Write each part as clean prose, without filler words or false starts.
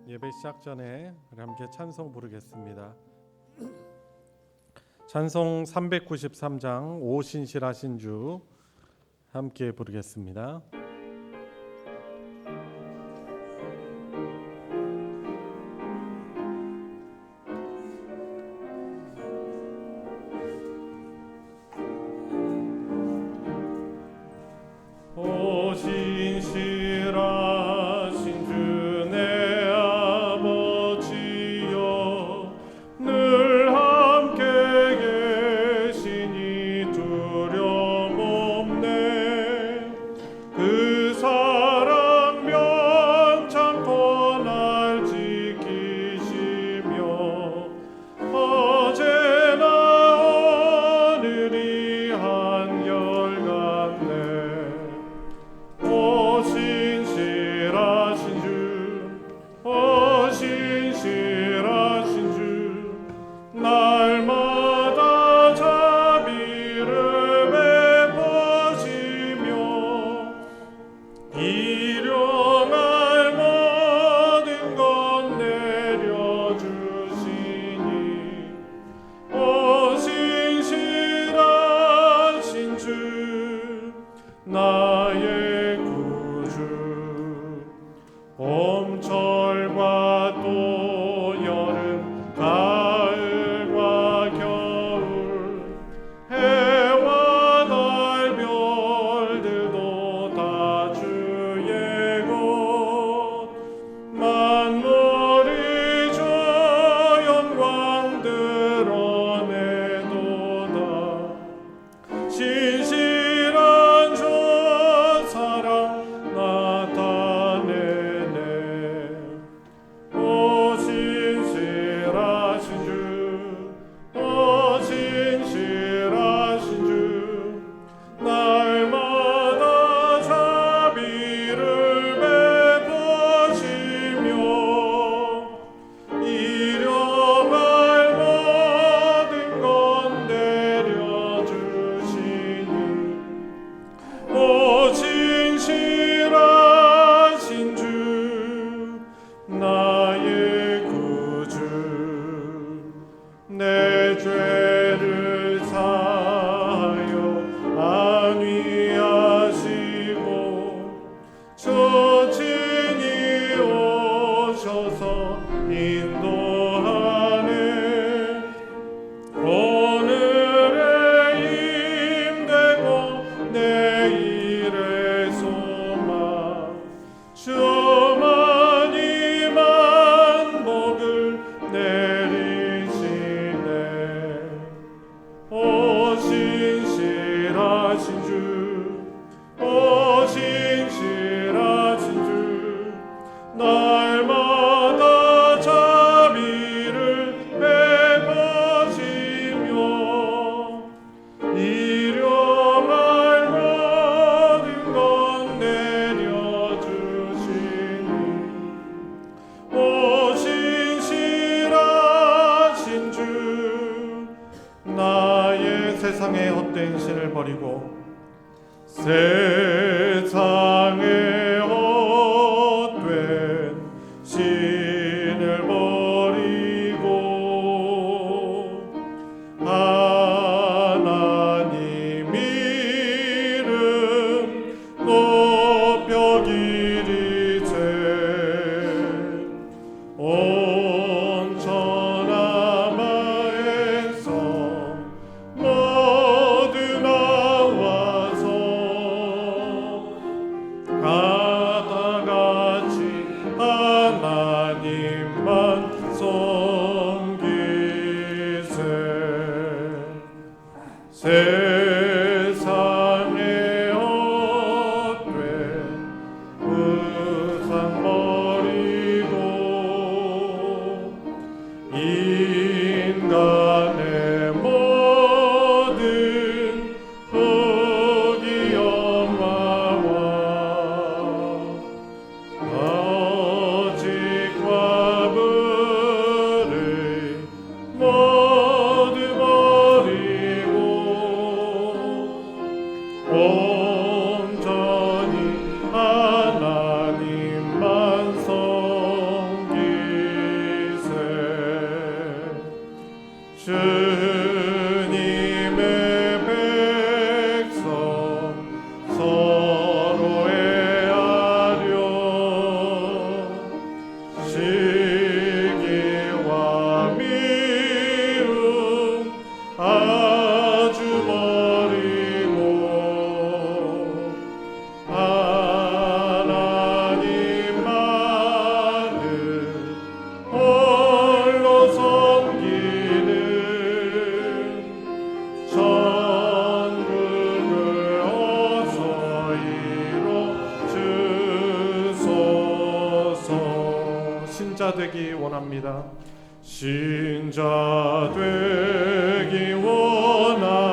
예배 시작 전에 우리 함께 찬송 부르겠습니다. 찬송 393장 오신실하신 주 함께 부르겠습니다. 오신실하신 주 내 아버지여 늘 함께 계시니 두려움 없네. 그 사랑 명창고 날 지키시며 어제나 오늘이 한결같네. 오신실하신 주 날마다 자비를 베푸시며 일용할 모든 것 내려주시니 오신실하신 주 나의 구주. 봄철과 또 여름 가을과 겨울 해와 달 별들도 다 주의 것. 만물이 주 영광 드러내도다. 신실한 주 사랑 나타내네. 신자 되기 원합니다. 신자 되기 원합니다.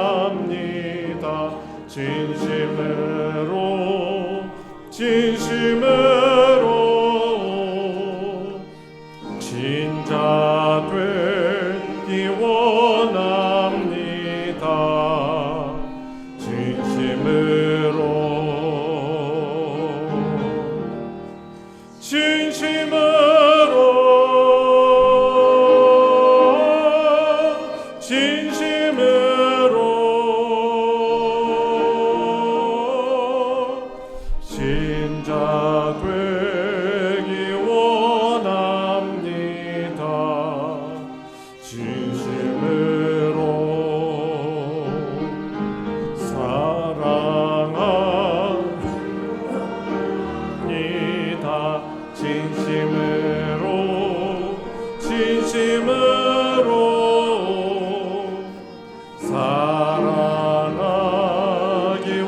진심으로 신자 되기 원합니다. 신자 되기 원합니다. 진심으로 사랑합니다. 진심으로 사랑하기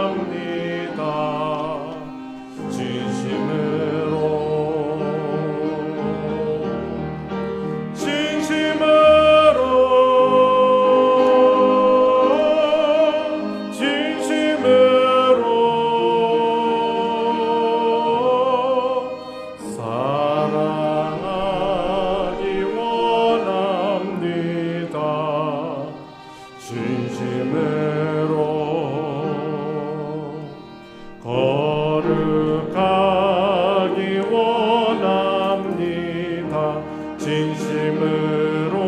원합니다. 진심으로 사랑하기 원합니다. 진심으로 거룩하기 원합니다. 진심으로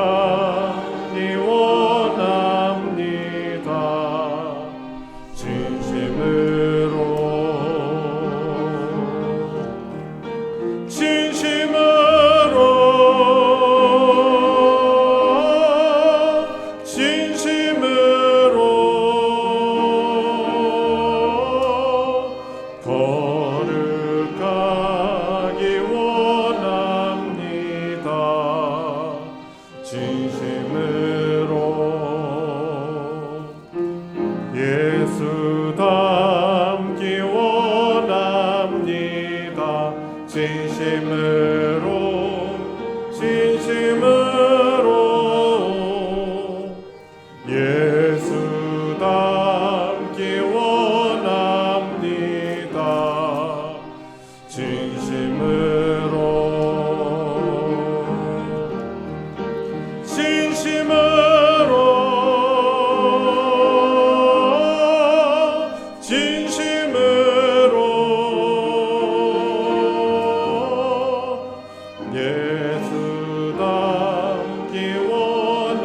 거룩하기 원합니다. 진심으로 거룩하기 원합니다. 진심으로 예수 닮기 원합니다. 진심으로 예수 닮기 원합니다. 예수 닮기 원합니다.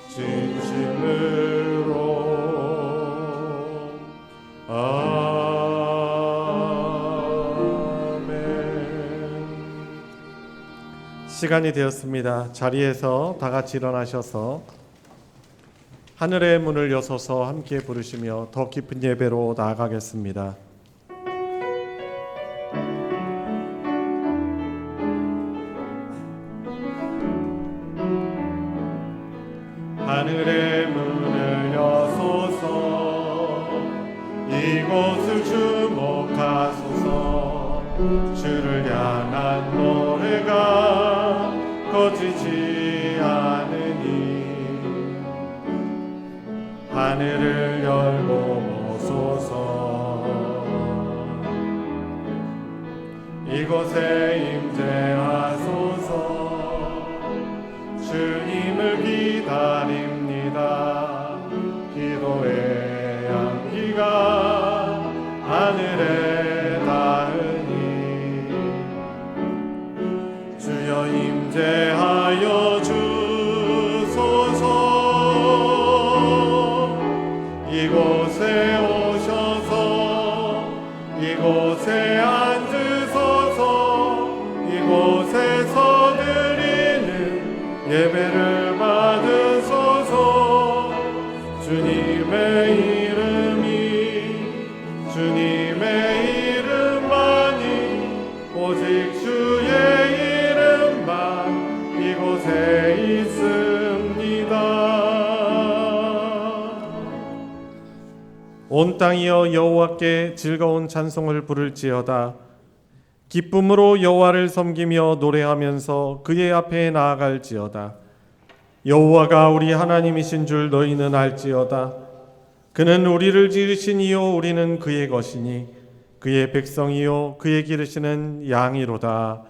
진심으로 아멘. 시간이 되었습니다. 자리에서 다 같이 일어나셔서 하늘의 문을 여서서 함께 부르시며 더 깊은 예배로 나아가겠습니다. 하늘의 문을 여소서. 이곳을 주목하소서. 주를 향한 노래가 꺼지지 않으니 하늘을 열고 보소서. 이곳에 임재하소서. 주님을 기다립니다. 기도의 향기가 하늘에 닿으니 주여 임재하여 주소서. 이곳에 오셔서 이곳에 앉으소서. 이곳에서 드리는 예배를 받으소서. 주님의 이름만이 오직 주의 이름만 이곳에 있습니다. 온 땅이여 여호와께 즐거운 찬송을 부를지어다. 기쁨으로 여호와를 섬기며 노래하면서 그의 앞에 나아갈지어다. 여호와가 우리 하나님이신 줄 너희는 알지어다. 그는 우리를 지으신 이요 우리는 그의 것이니 그의 백성이요 그의 기르시는 양이로다.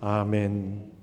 아멘.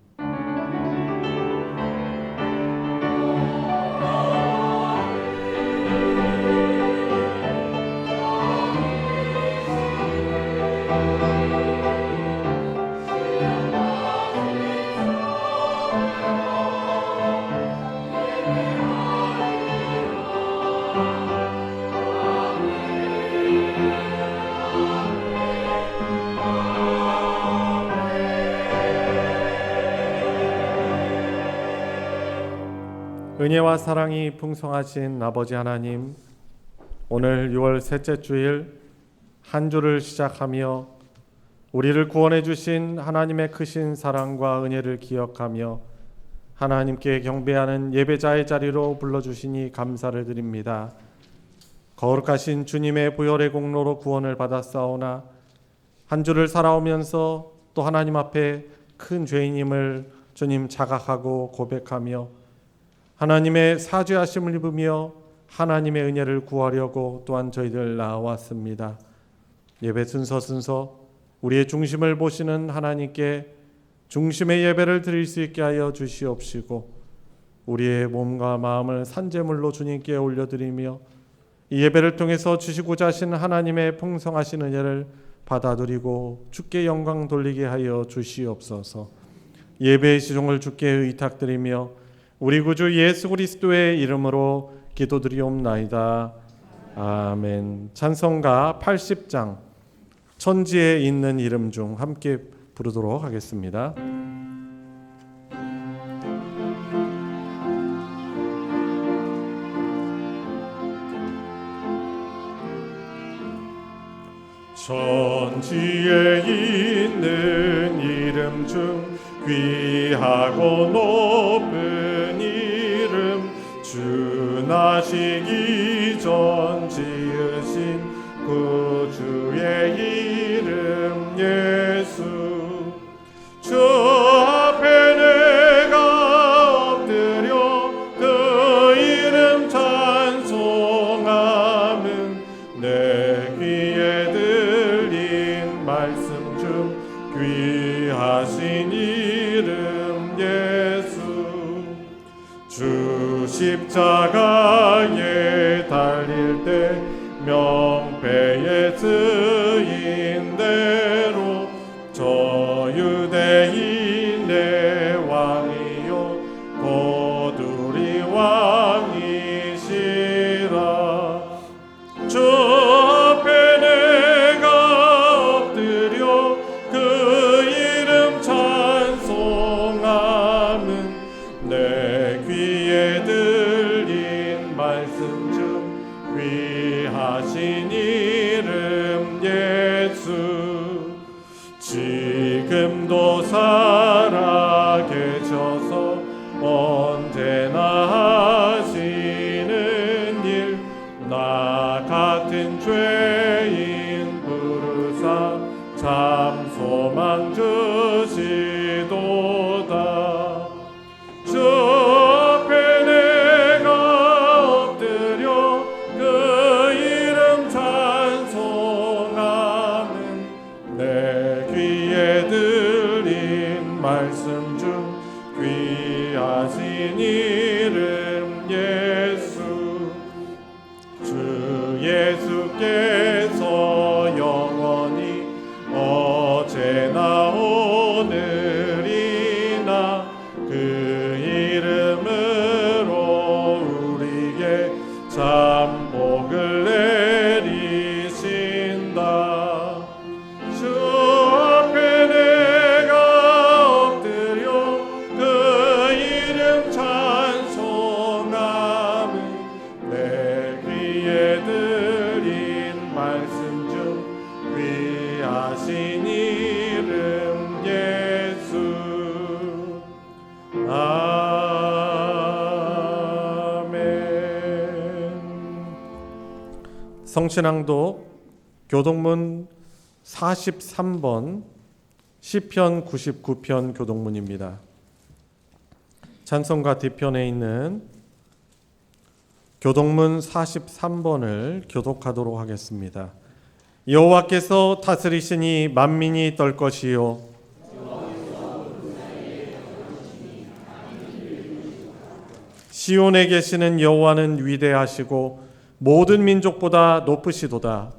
은혜와 사랑이 풍성하신 아버지 하나님, 오늘 6월 셋째 주일 한 주를 시작하며 우리를 구원해 주신 하나님의 크신 사랑과 은혜를 기억하며 하나님께 경배하는 예배자의 자리로 불러주시니 감사를 드립니다. 거룩하신 주님의 보혈의 공로로 구원을 받았사오나 한 주를 살아오면서 또 하나님 앞에 큰 죄인임을 주님 자각하고 고백하며 하나님의 사죄하심을 입으며 하나님의 은혜를 구하려고 또한 저희들 나왔습니다. 예배 순서 우리의 중심을 보시는 하나님께 중심의 예배를 드릴 수 있게 하여 주시옵시고 우리의 몸과 마음을 산제물로 주님께 올려드리며 이 예배를 통해서 주시고자 하신 하나님의 풍성하신 은혜를 받아들이고 주께 영광 돌리게 하여 주시옵소서. 예배의 시종을 주께 의탁드리며 우리 구주 예수 그리스도의 이름으로 기도드리옵나이다. 아멘. 찬송가 80장 천지에 있는 이름 중 함께 부르도록 하겠습니다. 천지에 있는 이름 중 귀하고 높은 이름, 주 나시기 전 지으신 구주의 이름 예수. 주 앞에 내가 엎드려 그 이름 찬송함은 내 귀에 들린 말씀 중 귀하신 이름 예수. 주 십자가에 달릴 때 명패에 쓰인 대로 저 유대인의 왕이요 곧 우리 왕이시라. 주 앞에 내가 엎드려 그 이름 찬송함은 내 귀에 들린 말씀 중 귀하신 이름 예수. 지금도 살아 계셔서 언제나 하시는 일, 나 같은 죄인 부르사 참 소망 주시도다. 주 앞에 내가 엎드려 그 이름 찬송함은 내 귀에 들린 말씀 중 귀하신 이름 예수. 주 예수께서 영원히 어제나 오늘이나 그 이름으로 우리에게 참 복을 내리신다. 주 앞에 내가 엎드려 그 이름 찬송함은 내 귀에 들린 성신앙도 교동문 43번 시편 99편 교동문입니다. 찬송가 뒤편에 있는 교동문 43번을 교독하도록 하겠습니다. 여호와께서 다스리시니 만민이 떨 것이요 시온에 계시는 여호와는 위대하시고 모든 민족보다 높으시도다.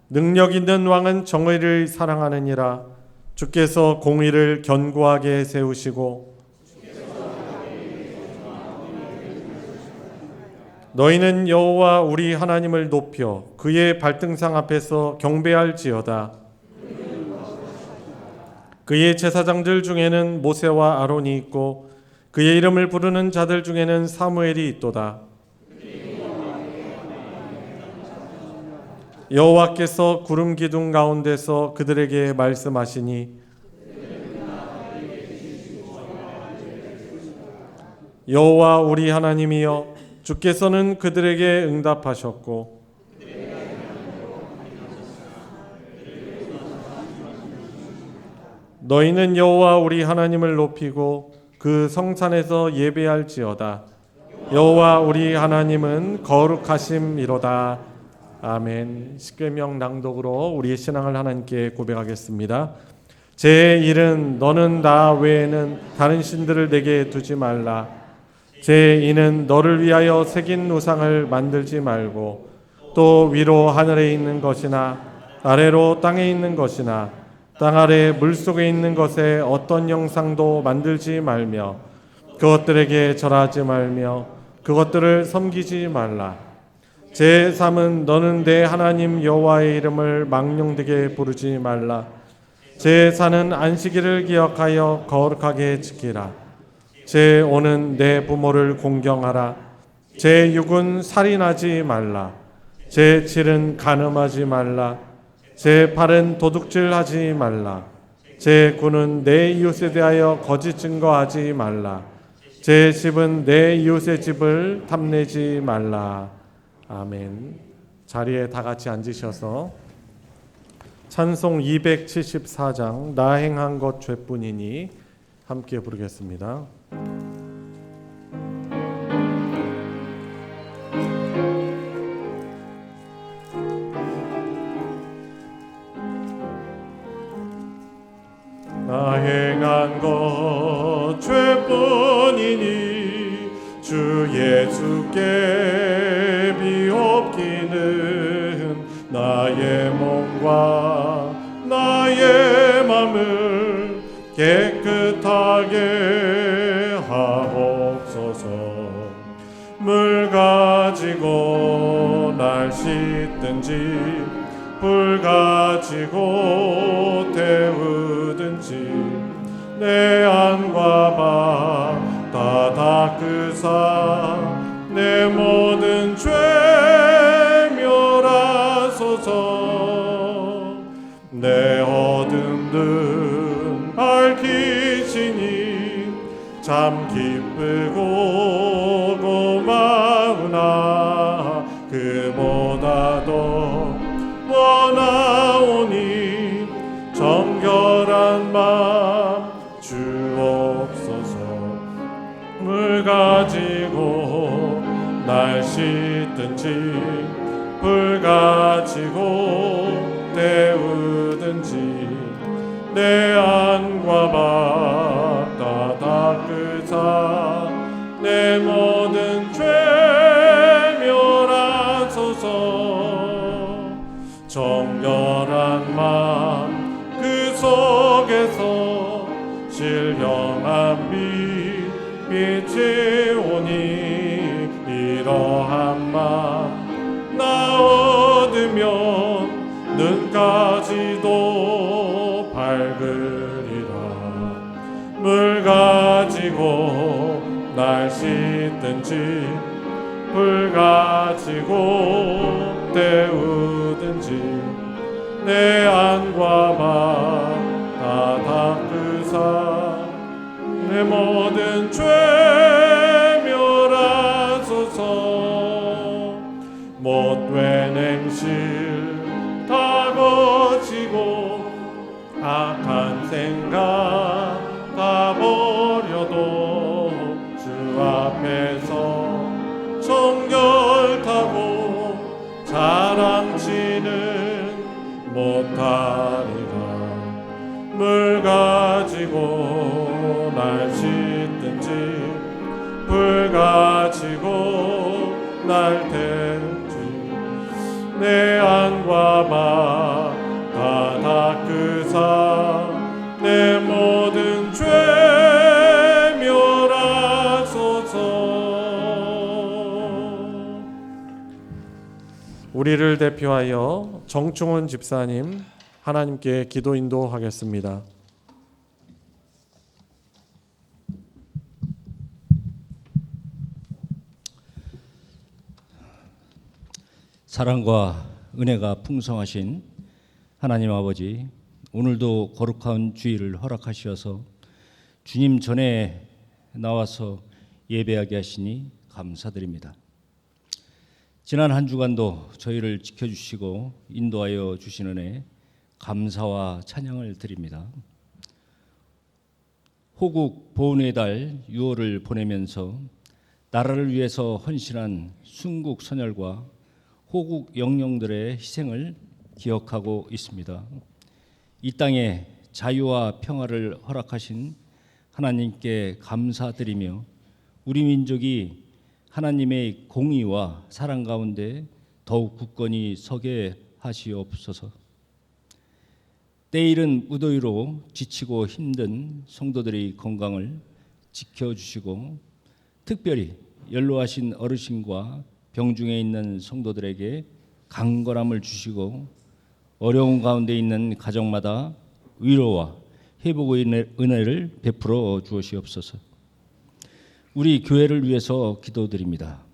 능력 있는 왕은 정의를 사랑하느니라. 주께서 공의를 견고하게 세우시고 너희는 여호와 우리 하나님을 높여 그의 발등상 앞에서 경배할지어다. 그의 제사장들 중에는 모세와 아론이 있고 그의 이름을 부르는 자들 중에는 사무엘이 있도다. 여호와께서 구름 기둥 가운데서 그들에게 말씀하시니 여호와 우리 하나님이여 주께서는 그들에게 응답하셨고 너희는 여호와 우리 하나님을 높이고 그 성산에서 예배할지어다. 여호와 우리 하나님은 거룩하심이로다. 아멘. 십계명 낭독으로 우리의 신앙을 하나님께 고백하겠습니다. 제1은 너는 나 외에는 다른 신들을 내게 두지 말라. 제2는 너를 위하여 새긴 우상을 만들지 말고 또 위로 하늘에 있는 것이나 아래로 땅에 있는 것이나 땅 아래 물속에 있는 것에 어떤 형상도 만들지 말며 그것들에게 절하지 말며 그것들을 섬기지 말라. 제3은 너는 내 하나님 여호와의 이름을 망령되게 부르지 말라. 제4는 안식일을 기억하여 거룩하게 지키라. 제5는 내 부모를 공경하라. 제6은 살인하지 말라. 제7은 간음하지 말라. 제8은 도둑질하지 말라. 제9는 내 이웃에 대하여 거짓 증거하지 말라. 제10은 내 이웃의 집을 탐내지 말라. 아멘. 자리에 다 같이 앉으셔서 찬송 274장 나 행한 것 죄뿐이니 함께 부르겠습니다. 나 행한 것 죄뿐이니 주 예수께 비옵기는 나의 몸과 나의 맘을 깨끗하게 하옵소서. 물 가지고 날 씻든지 불 가지고 태우든지 내 안과 바 다 닦으사 내 모든 죄 멸하소서. 내 어둠들 밝히시니 참 기쁘고 고마우나 그보다도 원하오니 정결한 맘 주옵소서. 물 가지고 날 씻든지 불 가지고 때우든지 내 안과 바 다 닦으사 내 모든 죄 멸하소서. 정결한 맘 그 속에서 신령한 빛이 오니 이러한 맘 나 얻으면 눈까지도 밝으리라. 물 가지고 날 씻든지 불 가지고 때우든지 내 안과 바 다 닦으사 내 모든 죄 현실 다 거치고 악한 생각 다 버려도 주 앞에서 정결타고 자랑치는 못하리라. 물 가지고 날 씻든지 불 가지고 날 태운지 내 안과 마 다 닦으사 내 모든 죄 멸하소서. 우리를 대표하여 정충훈 집사님 하나님께 기도 인도하겠습니다. 사랑과 은혜가 풍성하신 하나님 아버지, 오늘도 거룩한 주일을 허락하셔서 주님 전에 나와서 예배하게 하시니 감사드립니다. 지난 한 주간도 저희를 지켜주시고 인도하여 주신 은혜 감사와 찬양을 드립니다. 호국 보훈의 달 6월을 보내면서 나라를 위해서 헌신한 순국 선열과 호국 영령들의 희생을 기억하고 있습니다. 이 땅에 자유와 평화를 허락하신 하나님께 감사드리며 우리 민족이 하나님의 공의와 사랑 가운데 더욱 굳건히 서게 하시옵소서. 때이른 무더위로 지치고 힘든 성도들의 건강을 지켜주시고 특별히 연로하신 어르신과 병중에 있는 성도들에게 강건함을 주시고 어려운 가운데 있는 가정마다 위로와 회복의 은혜를 베풀어 주시옵소서. 우리 교회를 위해서 기도드립니다.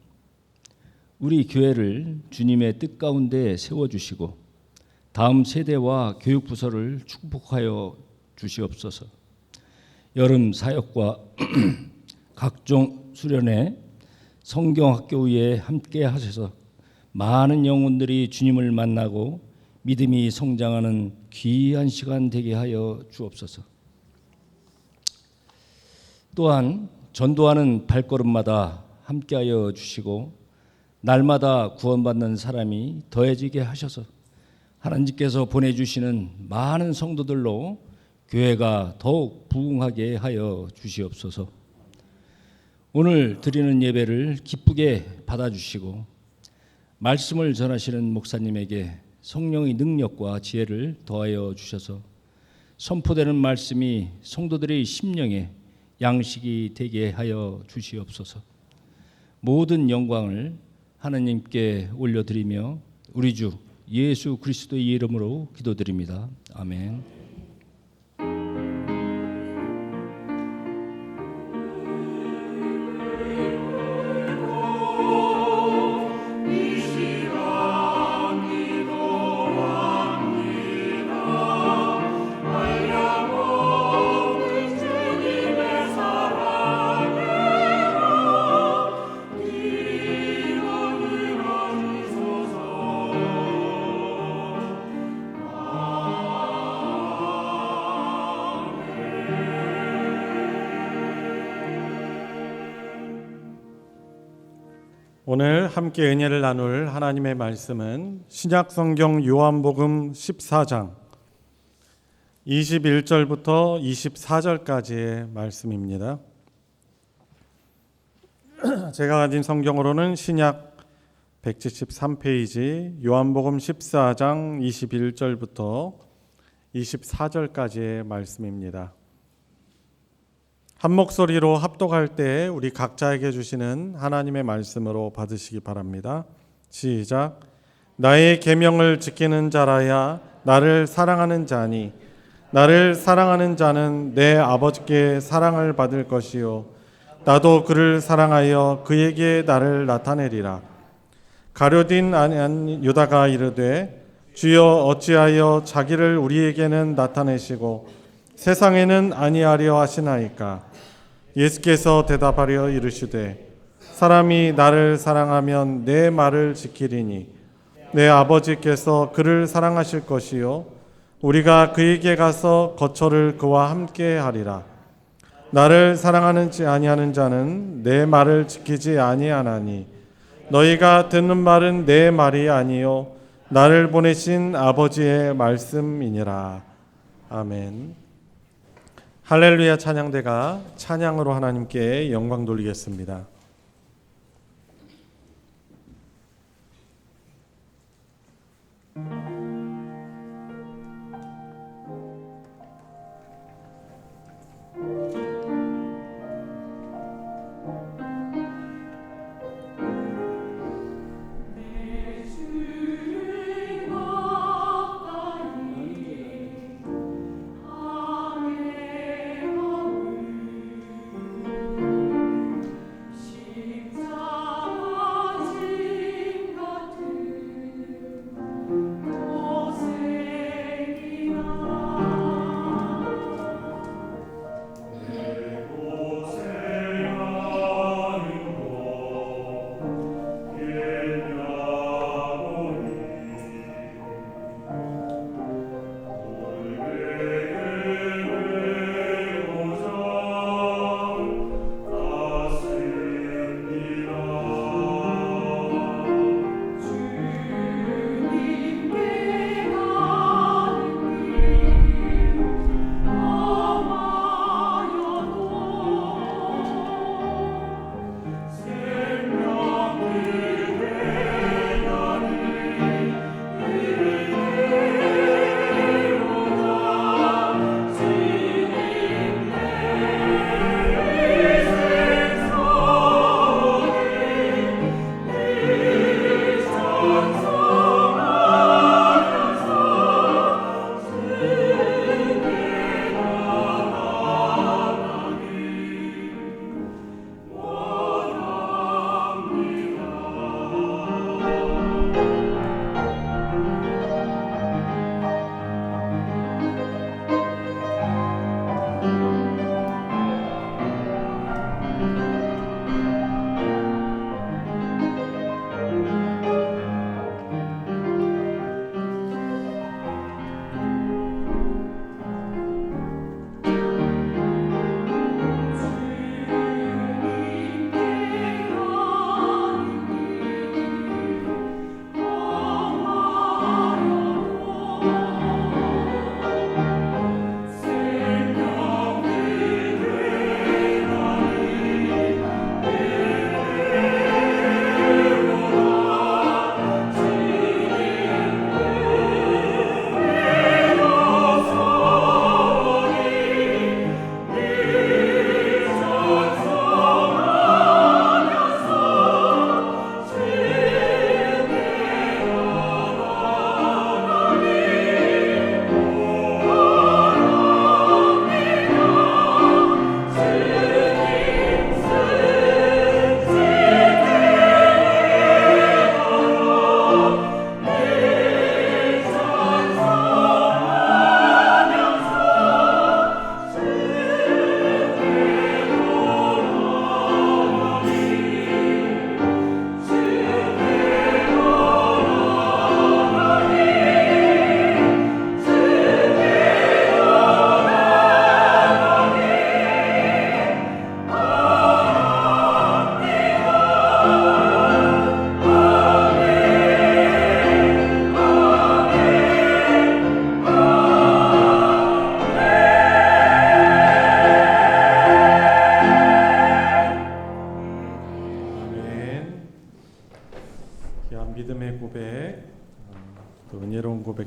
우리 교회를 주님의 뜻 가운데 세워주시고 다음 세대와 교육부서를 축복하여 주시옵소서. 여름 사역과 각종 수련회 성경학교 위에 함께 하셔서 많은 영혼들이 주님을 만나고 믿음이 성장하는 귀한 시간 되게 하여 주옵소서. 또한 전도하는 발걸음마다 함께하여 주시고 날마다 구원받는 사람이 더해지게 하셔서 하나님께서 보내주시는 많은 성도들로 교회가 더욱 부흥하게 하여 주시옵소서. 오늘 드리는 예배를 기쁘게 받아주시고 말씀을 전하시는 목사님에게 성령의 능력과 지혜를 더하여 주셔서 선포되는 말씀이 성도들의 심령에 양식이 되게 하여 주시옵소서. 모든 영광을 하나님께 올려드리며 우리 주 예수 그리스도의 이름으로 기도드립니다. 아멘. 오늘 함께 은혜를 나눌 하나님의 말씀은 신약성경 요한복음 14장 21절부터 24절까지의 말씀입니다. 제가 가진 성경으로는 신약 173페이지 요한복음 14장 21절부터 24절까지의 말씀입니다. 한 목소리로 합독할 때 우리 각자에게 주시는 하나님의 말씀으로 받으시기 바랍니다. 시작. 나의 계명을 지키는 자라야 나를 사랑하는 자니 나를 사랑하는 자는 내 아버지께 사랑을 받을 것이요 나도 그를 사랑하여 그에게 나를 나타내리라. 가룟 아는 유다가 이르되 주여 어찌하여 자기를 우리에게는 나타내시고 세상에는 아니하려 하시나이까. 예수께서 대답하려 이르시되 사람이 나를 사랑하면 내 말을 지키리니 내 아버지께서 그를 사랑하실 것이요 우리가 그에게 가서 거처를 그와 함께 하리라. 나를 사랑하는지 아니하는 자는 내 말을 지키지 아니하나니 너희가 듣는 말은 내 말이 아니요 나를 보내신 아버지의 말씀이니라. 아멘. 할렐루야 찬양대가 찬양으로 하나님께 영광 돌리겠습니다.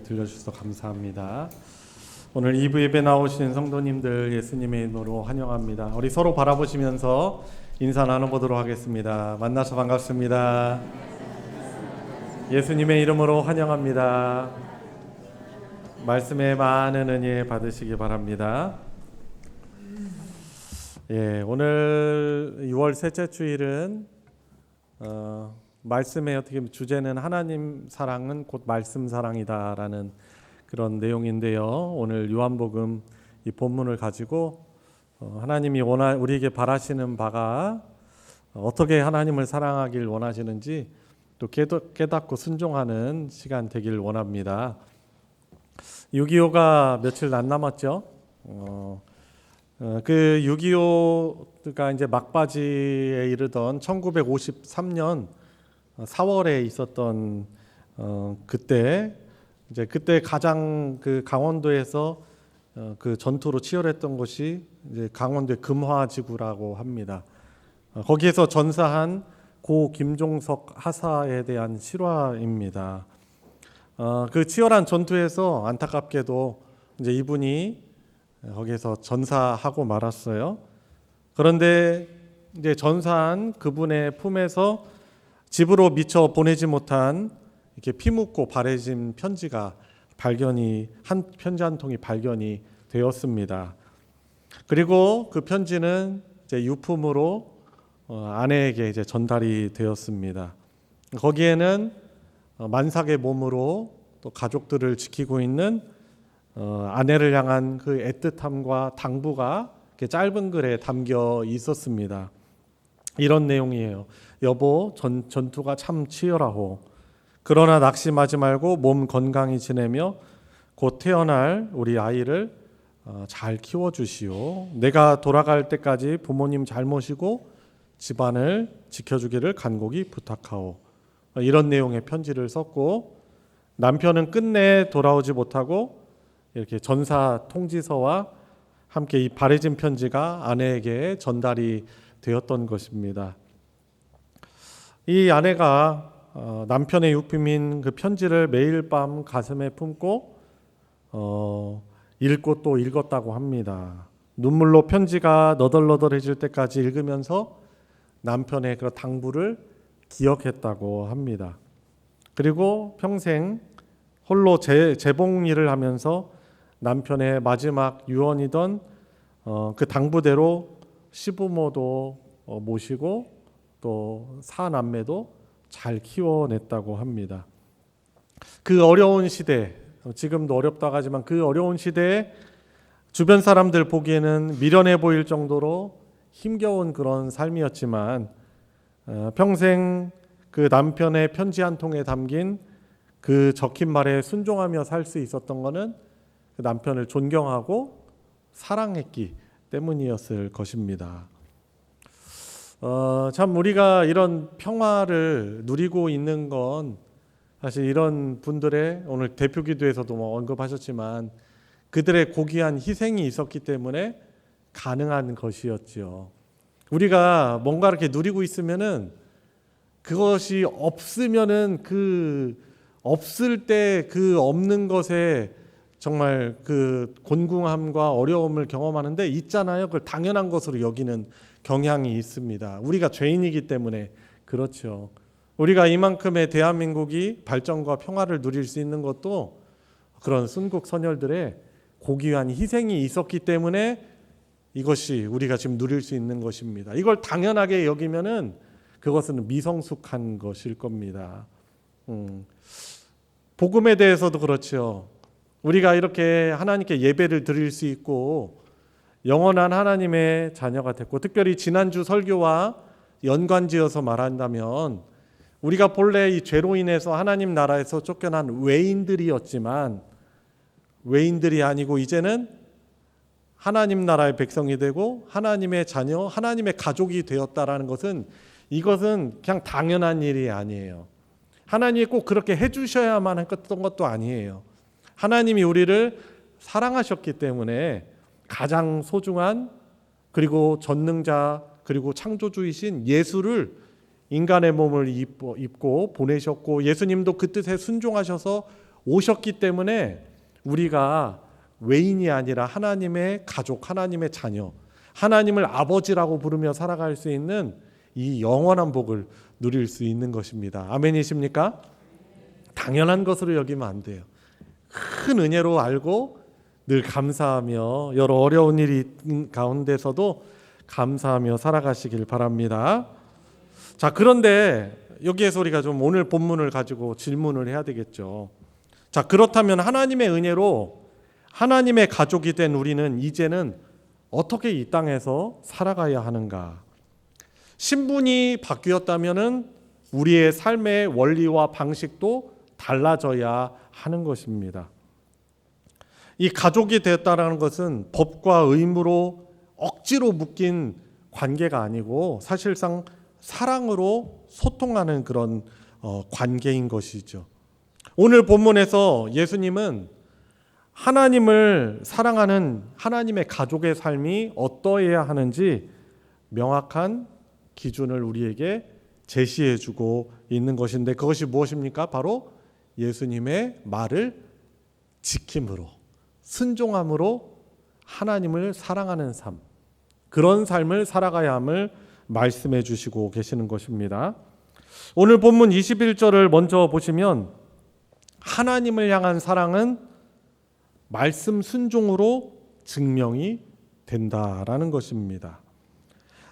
들려주셔서 감사합니다. 오늘 2부 예배 나오신 성도님들 예수님의 이름으로 환영합니다. 우리 서로 바라보시면서 인사 나눠보도록 하겠습니다. 만나서 반갑습니다. 예수님의 이름으로 환영합니다. 말씀에 많은 은혜 받으시기 바랍니다. 오늘 6월 셋째 주일은 말씀의 어떻게 주제는 하나님 사랑은 곧 말씀 사랑이다라는 그런 내용인데요. 오늘 요한복음 이 본문을 가지고 하나님이 우리에게 바라시는 바가 어떻게 하나님을 사랑하길 원하시는지 또 깨닫고 순종하는 시간 되길 원합니다. 6.25가 며칠 안 남았죠. 그 6.25가 이제 막바지에 이르던 1953년 4월에 있었던 그때 가장 그 강원도에서 그 전투로 치열했던 곳이 이제 강원도의 금화지구라고 합니다. 거기에서 전사한 고 김종석 하사에 대한 실화입니다. 그 치열한 전투에서 안타깝게도 이제 이분이 거기에서 전사하고 말았어요. 그런데 이제 전사한 그분의 품에서 집으로 미처 보내지 못한 이렇게 피 묻고 바래진 편지 한 통이 발견이 되었습니다. 그리고 그 편지는 이제 유품으로 아내에게 이제 전달이 되었습니다. 거기에는 만삭의 몸으로 또 가족들을 지키고 있는 아내를 향한 그 애틋함과 당부가 이렇게 짧은 글에 담겨 있었습니다. 이런 내용이에요. 여보, 전투가 참 치열하오. 그러나 낙심하지 말고 몸 건강히 지내며 곧 태어날 우리 아이를 잘 키워주시오. 내가 돌아갈 때까지 부모님 잘 모시고 집안을 지켜주기를 간곡히 부탁하오. 이런 내용의 편지를 썼고, 남편은 끝내 돌아오지 못하고 이렇게 전사 통지서와 함께 이 바래진 편지가 아내에게 전달이 되었던 것입니다. 이 아내가 남편의 유품인 그 편지를 매일 밤 가슴에 품고 읽고 또 읽었다고 합니다. 눈물로 편지가 너덜너덜해질 때까지 읽으면서 남편의 그 당부를 기억했다고 합니다. 그리고 평생 홀로 재봉 일을 하면서 남편의 마지막 유언이던 그 당부대로 시부모도 모시고 또 사남매도 잘 키워냈다고 합니다. 그 어려운 시대, 지금도 어렵다고 하지만 그 어려운 시대에 주변 사람들 보기에는 미련해 보일 정도로 힘겨운 그런 삶이었지만 평생 그 남편의 편지 한 통에 담긴 그 적힌 말에 순종하며 살 수 있었던 것은 그 남편을 존경하고 사랑했기 때문이었을 것입니다. 참 우리가 이런 평화를 누리고 있는 건 사실 이런 분들의 오늘 대표기도에서도 언급하셨지만 그들의 고귀한 희생이 있었기 때문에 가능한 것이었지요. 우리가 뭔가 이렇게 누리고 있으면은 그것이 없으면은 그 없을 때 그 없는 것에 정말 그 곤궁함과 어려움을 경험하는데 있잖아요. 그걸 당연한 것으로 여기는 경향이 있습니다. 우리가 죄인이기 때문에 그렇죠. 우리가 이만큼의 대한민국이 발전과 평화를 누릴 수 있는 것도 그런 순국 선열들의 고귀한 희생이 있었기 때문에 이것이 우리가 지금 누릴 수 있는 것입니다. 이걸 당연하게 여기면은 그것은 미성숙한 것일 겁니다. 복음에 대해서도 그렇죠. 우리가 이렇게 하나님께 예배를 드릴 수 있고 영원한 하나님의 자녀가 됐고, 특별히 지난주 설교와 연관지어서 말한다면 우리가 본래 이 죄로 인해서 하나님 나라에서 쫓겨난 외인들이었지만 외인들이 아니고 이제는 하나님 나라의 백성이 되고 하나님의 자녀, 하나님의 가족이 되었다라는 것은 이것은 그냥 당연한 일이 아니에요. 하나님이 꼭 그렇게 해주셔야만 했던 것도 아니에요. 하나님이 우리를 사랑하셨기 때문에 가장 소중한 그리고 전능자 그리고 창조주이신 예수를 인간의 몸을 입고 보내셨고, 예수님도 그 뜻에 순종하셔서 오셨기 때문에 우리가 외인이 아니라 하나님의 가족, 하나님의 자녀, 하나님을 아버지라고 부르며 살아갈 수 있는 이 영원한 복을 누릴 수 있는 것입니다. 아멘이십니까? 당연한 것으로 여기면 안 돼요. 큰 은혜로 알고 늘 감사하며 여러 어려운 일이 가운데서도 감사하며 살아가시길 바랍니다. 자, 그런데 여기에서 우리가 좀 오늘 본문을 가지고 질문을 해야 되겠죠. 자, 그렇다면 하나님의 은혜로 하나님의 가족이 된 우리는 이제는 어떻게 이 땅에서 살아가야 하는가? 신분이 바뀌었다면은 우리의 삶의 원리와 방식도 달라져야 하는 것입니다. 이 가족이 되었다는 것은 법과 의무로 억지로 묶인 관계가 아니고 사실상 사랑으로 소통하는 그런 관계인 것이죠. 오늘 본문에서 예수님은 하나님을 사랑하는 하나님의 가족의 삶이 어떠해야 하는지 명확한 기준을 우리에게 제시해주고 있는 것인데 그것이 무엇입니까? 바로 예수님의 말을 지킴으로, 순종함으로 하나님을 사랑하는 삶, 그런 삶을 살아가야 함을 말씀해 주시고 계시는 것입니다. 오늘 본문 21절을 먼저 보시면 하나님을 향한 사랑은 말씀 순종으로 증명이 된다라는 것입니다.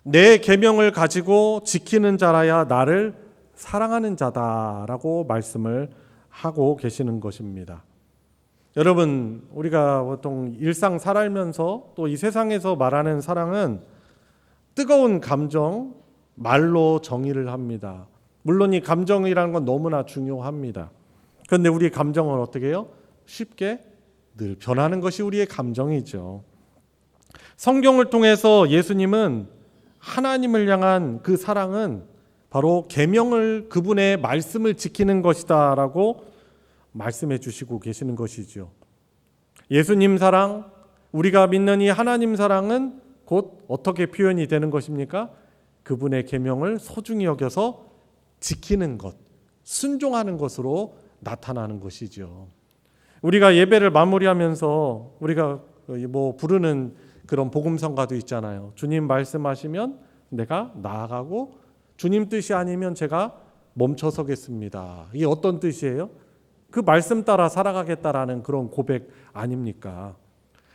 내 계명을 가지고 지키는 자라야 나를 사랑하는 자다라고 말씀을 하고 계시는 것입니다. 여러분, 우리가 보통 일상 살아가면서 또 이 세상에서 말하는 사랑은 뜨거운 감정, 말로 정의를 합니다. 물론 이 감정이라는 건 너무나 중요합니다. 그런데 우리 감정은 어떻게 해요? 쉽게 늘 변하는 것이 우리의 감정이죠. 성경을 통해서 예수님은 하나님을 향한 그 사랑은 바로 계명을, 그분의 말씀을 지키는 것이다라고 말씀해 주시고 계시는 것이죠. 예수님 사랑, 우리가 믿는 이 하나님 사랑은 곧 어떻게 표현이 되는 것입니까? 그분의 계명을 소중히 여겨서 지키는 것, 순종하는 것으로 나타나는 것이죠. 우리가 예배를 마무리하면서 우리가 부르는 그런 복음성가도 있잖아요. 주님 말씀하시면 내가 나아가고 주님 뜻이 아니면 제가 멈춰 서겠습니다. 이게 어떤 뜻이에요? 그 말씀 따라 살아가겠다라는 그런 고백 아닙니까?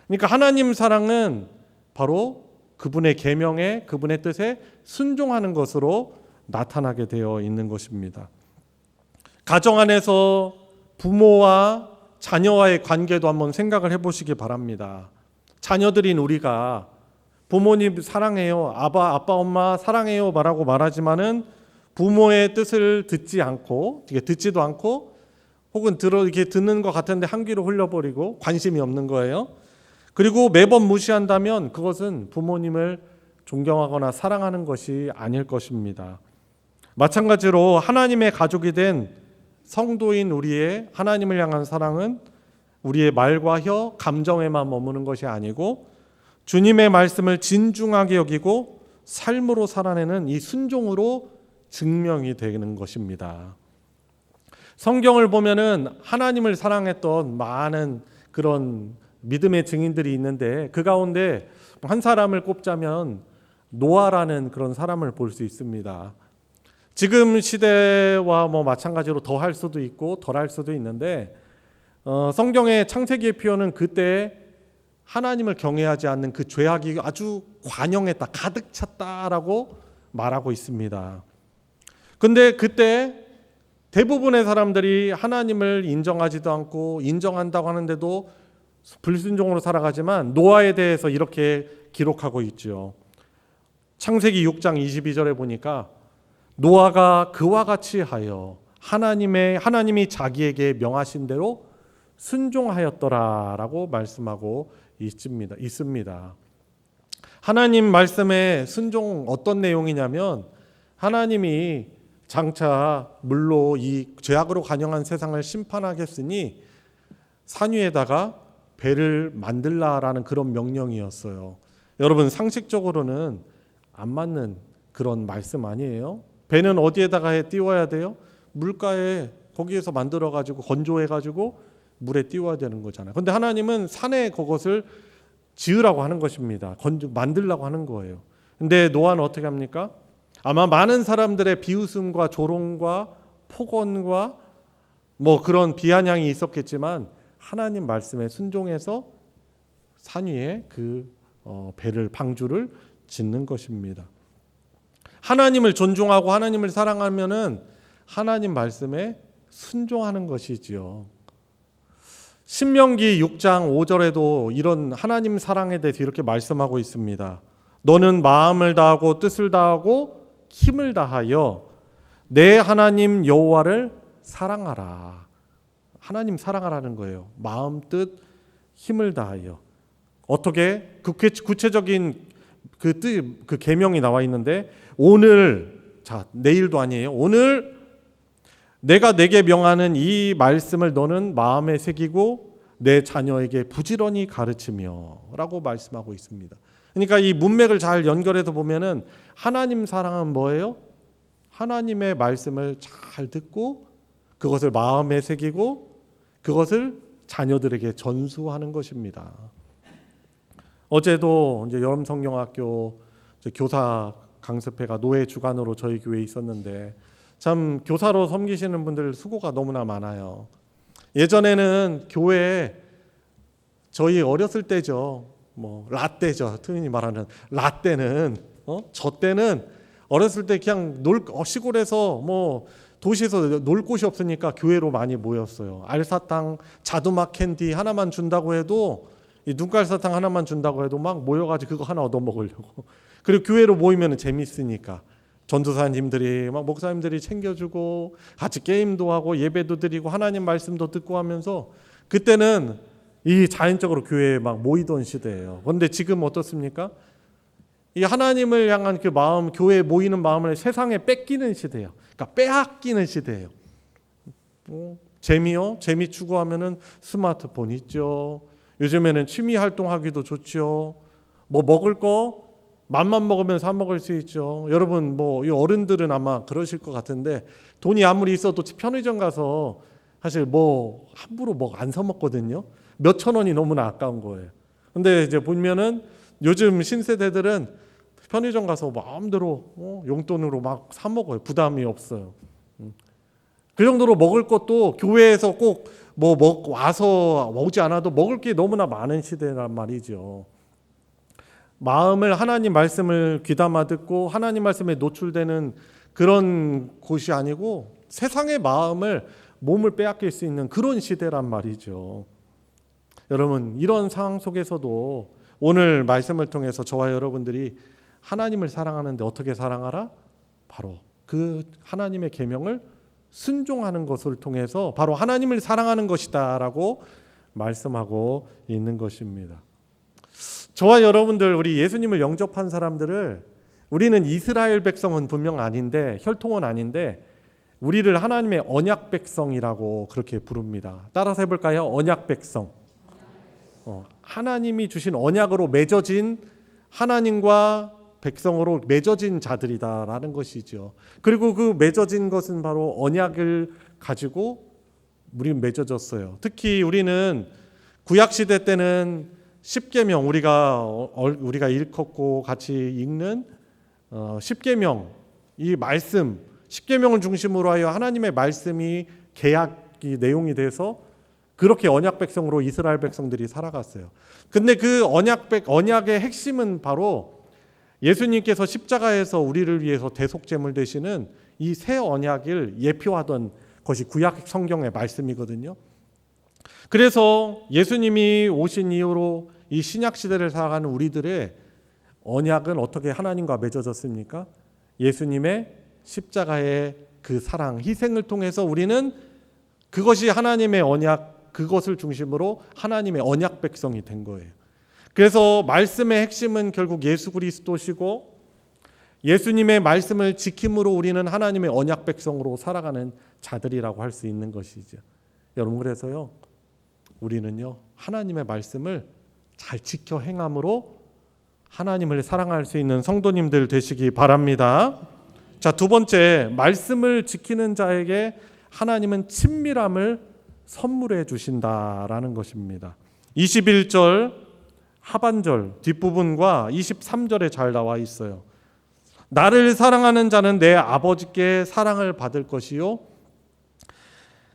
그러니까 하나님 사랑은 바로 그분의 계명에, 그분의 뜻에 순종하는 것으로 나타나게 되어 있는 것입니다. 가정 안에서 부모와 자녀와의 관계도 한번 생각을 해보시기 바랍니다. 자녀들인 우리가 부모님 사랑해요, 아빠 엄마 사랑해요 말하고 말하지만은 부모의 뜻을 듣지 않고, 듣지도 않고, 혹은 이렇게 듣는 것 같은데 한 귀로 흘려버리고 관심이 없는 거예요. 그리고 매번 무시한다면 그것은 부모님을 존경하거나 사랑하는 것이 아닐 것입니다. 마찬가지로 하나님의 가족이 된 성도인 우리의 하나님을 향한 사랑은 우리의 말과 혀, 감정에만 머무는 것이 아니고 주님의 말씀을 진중하게 여기고 삶으로 살아내는 이 순종으로 증명이 되는 것입니다. 성경을 보면은 하나님을 사랑했던 많은 그런 믿음의 증인들이 있는데 그 가운데 한 사람을 꼽자면 노아라는 그런 사람을 볼 수 있습니다. 지금 시대와 마찬가지로 더 할 수도 있고 덜 할 수도 있는데 성경의 창세기의 표현은 그때 하나님을 경외하지 않는 그 죄악이 아주 관영했다, 가득 찼다라고 말하고 있습니다. 근데 그때 대부분의 사람들이 하나님을 인정하지도 않고 인정한다고 하는데도 불순종으로 살아가지만 노아에 대해서 이렇게 기록하고 있죠. 창세기 6장 22절에 보니까 노아가 그와 같이 하여 하나님이 자기에게 명하신 대로 순종하였더라라고 말씀하고 있습니다. 하나님 말씀의 순종 어떤 내용이냐면 하나님이 장차 물로 이 죄악으로 관영한 세상을 심판하겠으니 산 위에다가 배를 만들라라는 그런 명령이었어요. 여러분 상식적으로는 안 맞는 그런 말씀 아니에요? 배는 어디에다가 띄워야 돼요? 물가에 거기에서 만들어가지고 건조해가지고 물에 띄워야 되는 거잖아요. 그런데 하나님은 산에 그것을 지으라고 하는 것입니다. 만들라고 하는 거예요. 근데 노아는 어떻게 합니까? 아마 많은 사람들의 비웃음과 조롱과 폭언과 그런 비아냥이 있었겠지만 하나님 말씀에 순종해서 산 위에 그 방주를 짓는 것입니다. 하나님을 존중하고 하나님을 사랑하면은 하나님 말씀에 순종하는 것이지요. 신명기 6장 5절에도 이런 하나님 사랑에 대해서 이렇게 말씀하고 있습니다. 너는 마음을 다하고 뜻을 다하고 힘을 다하여 내 하나님 여호와를 사랑하라. 하나님 사랑하라는 거예요. 마음, 뜻, 힘을 다하여. 어떻게? 구체적인 그 계명이 나와 있는데, 오늘, 자, 내일도 아니에요. 오늘 내가 내게 명하는 이 말씀을 너는 마음에 새기고 내 자녀에게 부지런히 가르치며 라고 말씀하고 있습니다. 그러니까 이 문맥을 잘 연결해서 보면은 하나님 사랑은 뭐예요? 하나님의 말씀을 잘 듣고 그것을 마음에 새기고 그것을 자녀들에게 전수하는 것입니다. 어제도 이제 여름성경학교 교사 강습회가 노예 주간으로 저희 교회에 있었는데, 참 교사로 섬기시는 분들 수고가 너무나 많아요. 예전에는 교회에 저희 어렸을 때죠. 뭐 라떼죠. 흔히 말하는 라떼는 저 때는 어렸을 때 그냥 시골에서 뭐 도시에서 놀 곳이 없으니까 교회로 많이 모였어요. 알사탕, 자두맛 캔디 하나만 준다고 해도, 이 눈깔사탕 하나만 준다고 해도 막 모여가지고 그거 하나 얻어 먹으려고. 그리고 교회로 모이면 재밌으니까 전도사님들이 막 목사님들이 챙겨주고 같이 게임도 하고 예배도 드리고 하나님 말씀도 듣고 하면서, 그때는 이 자연적으로 교회에 막 모이던 시대예요. 그런데 지금 어떻습니까? 이 하나님을 향한 그 마음, 교회에 모이는 마음을 세상에 뺏기는 시대예요. 그러니까 빼앗기는 시대예요. 재미요? 재미 추구하면은 스마트폰 있죠. 요즘에는 취미 활동하기도 좋죠. 뭐 먹을 거 맘만 먹으면 사 먹을 수 있죠. 여러분 뭐 이 어른들은 아마 그러실 것 같은데, 돈이 아무리 있어도 편의점 가서 사실 뭐 함부로 뭐 안 사 먹거든요. 몇천 원이 너무나 아까운 거예요. 근데 이제 보면은 요즘 신세대들은 편의점 가서 마음대로 용돈으로 막 사 먹어요. 부담이 없어요. 그 정도로 먹을 것도 교회에서 꼭 뭐 와서 오지 않아도 먹을 게 너무나 많은 시대란 말이죠. 마음을, 하나님 말씀을 귀담아 듣고 하나님 말씀에 노출되는 그런 곳이 아니고 세상의 마음을, 몸을 빼앗길 수 있는 그런 시대란 말이죠. 여러분, 이런 상황 속에서도 오늘 말씀을 통해서 저와 여러분들이 하나님을 사랑하는데 어떻게 사랑하라? 바로 그 하나님의 계명을 순종하는 것을 통해서 바로 하나님을 사랑하는 것이다라고 말씀하고 있는 것입니다. 저와 여러분들, 우리 예수님을 영접한 사람들을, 우리는 이스라엘 백성은 분명 아닌데, 혈통은 아닌데 우리를 하나님의 언약 백성이라고 그렇게 부릅니다. 따라서 해볼까요? 언약 백성. 하나님이 주신 언약으로 맺어진, 하나님과 백성으로 맺어진 자들이다라는 것이죠. 그리고 그 맺어진 것은 바로 언약을 가지고 우리는 맺어졌어요. 특히 우리는 구약 시대 때는 십계명, 우리가 읽었고 같이 읽는 십계명, 이 말씀, 십계명을 중심으로 하여 하나님의 말씀이 계약이 내용이 돼서 그렇게 언약 백성으로 이스라엘 백성들이 살아갔어요. 근데 그 언약의 핵심은 바로 예수님께서 십자가에서 우리를 위해서 대속제물 되시는 이 새 언약을 예표하던 것이 구약 성경의 말씀이거든요. 그래서 예수님이 오신 이후로 이 신약 시대를 살아가는 우리들의 언약은 어떻게 하나님과 맺어졌습니까? 예수님의 십자가의 그 사랑, 희생을 통해서 우리는 그것이 하나님의 언약, 그것을 중심으로 하나님의 언약 백성이 된 거예요. 그래서 말씀의 핵심은 결국 예수 그리스도시고, 예수님의 말씀을 지킴으로 우리는 하나님의 언약 백성으로 살아가는 자들이라고 할 수 있는 것이죠. 여러분, 그래서요, 우리는요 하나님의 말씀을 잘 지켜 행함으로 하나님을 사랑할 수 있는 성도님들 되시기 바랍니다. 자, 두 번째, 말씀을 지키는 자에게 하나님은 친밀함을 선물해 주신다라는 것입니다. 21절 하반절 뒷부분과 23절에 잘 나와 있어요. 나를 사랑하는 자는 내 아버지께 사랑을 받을 것이요,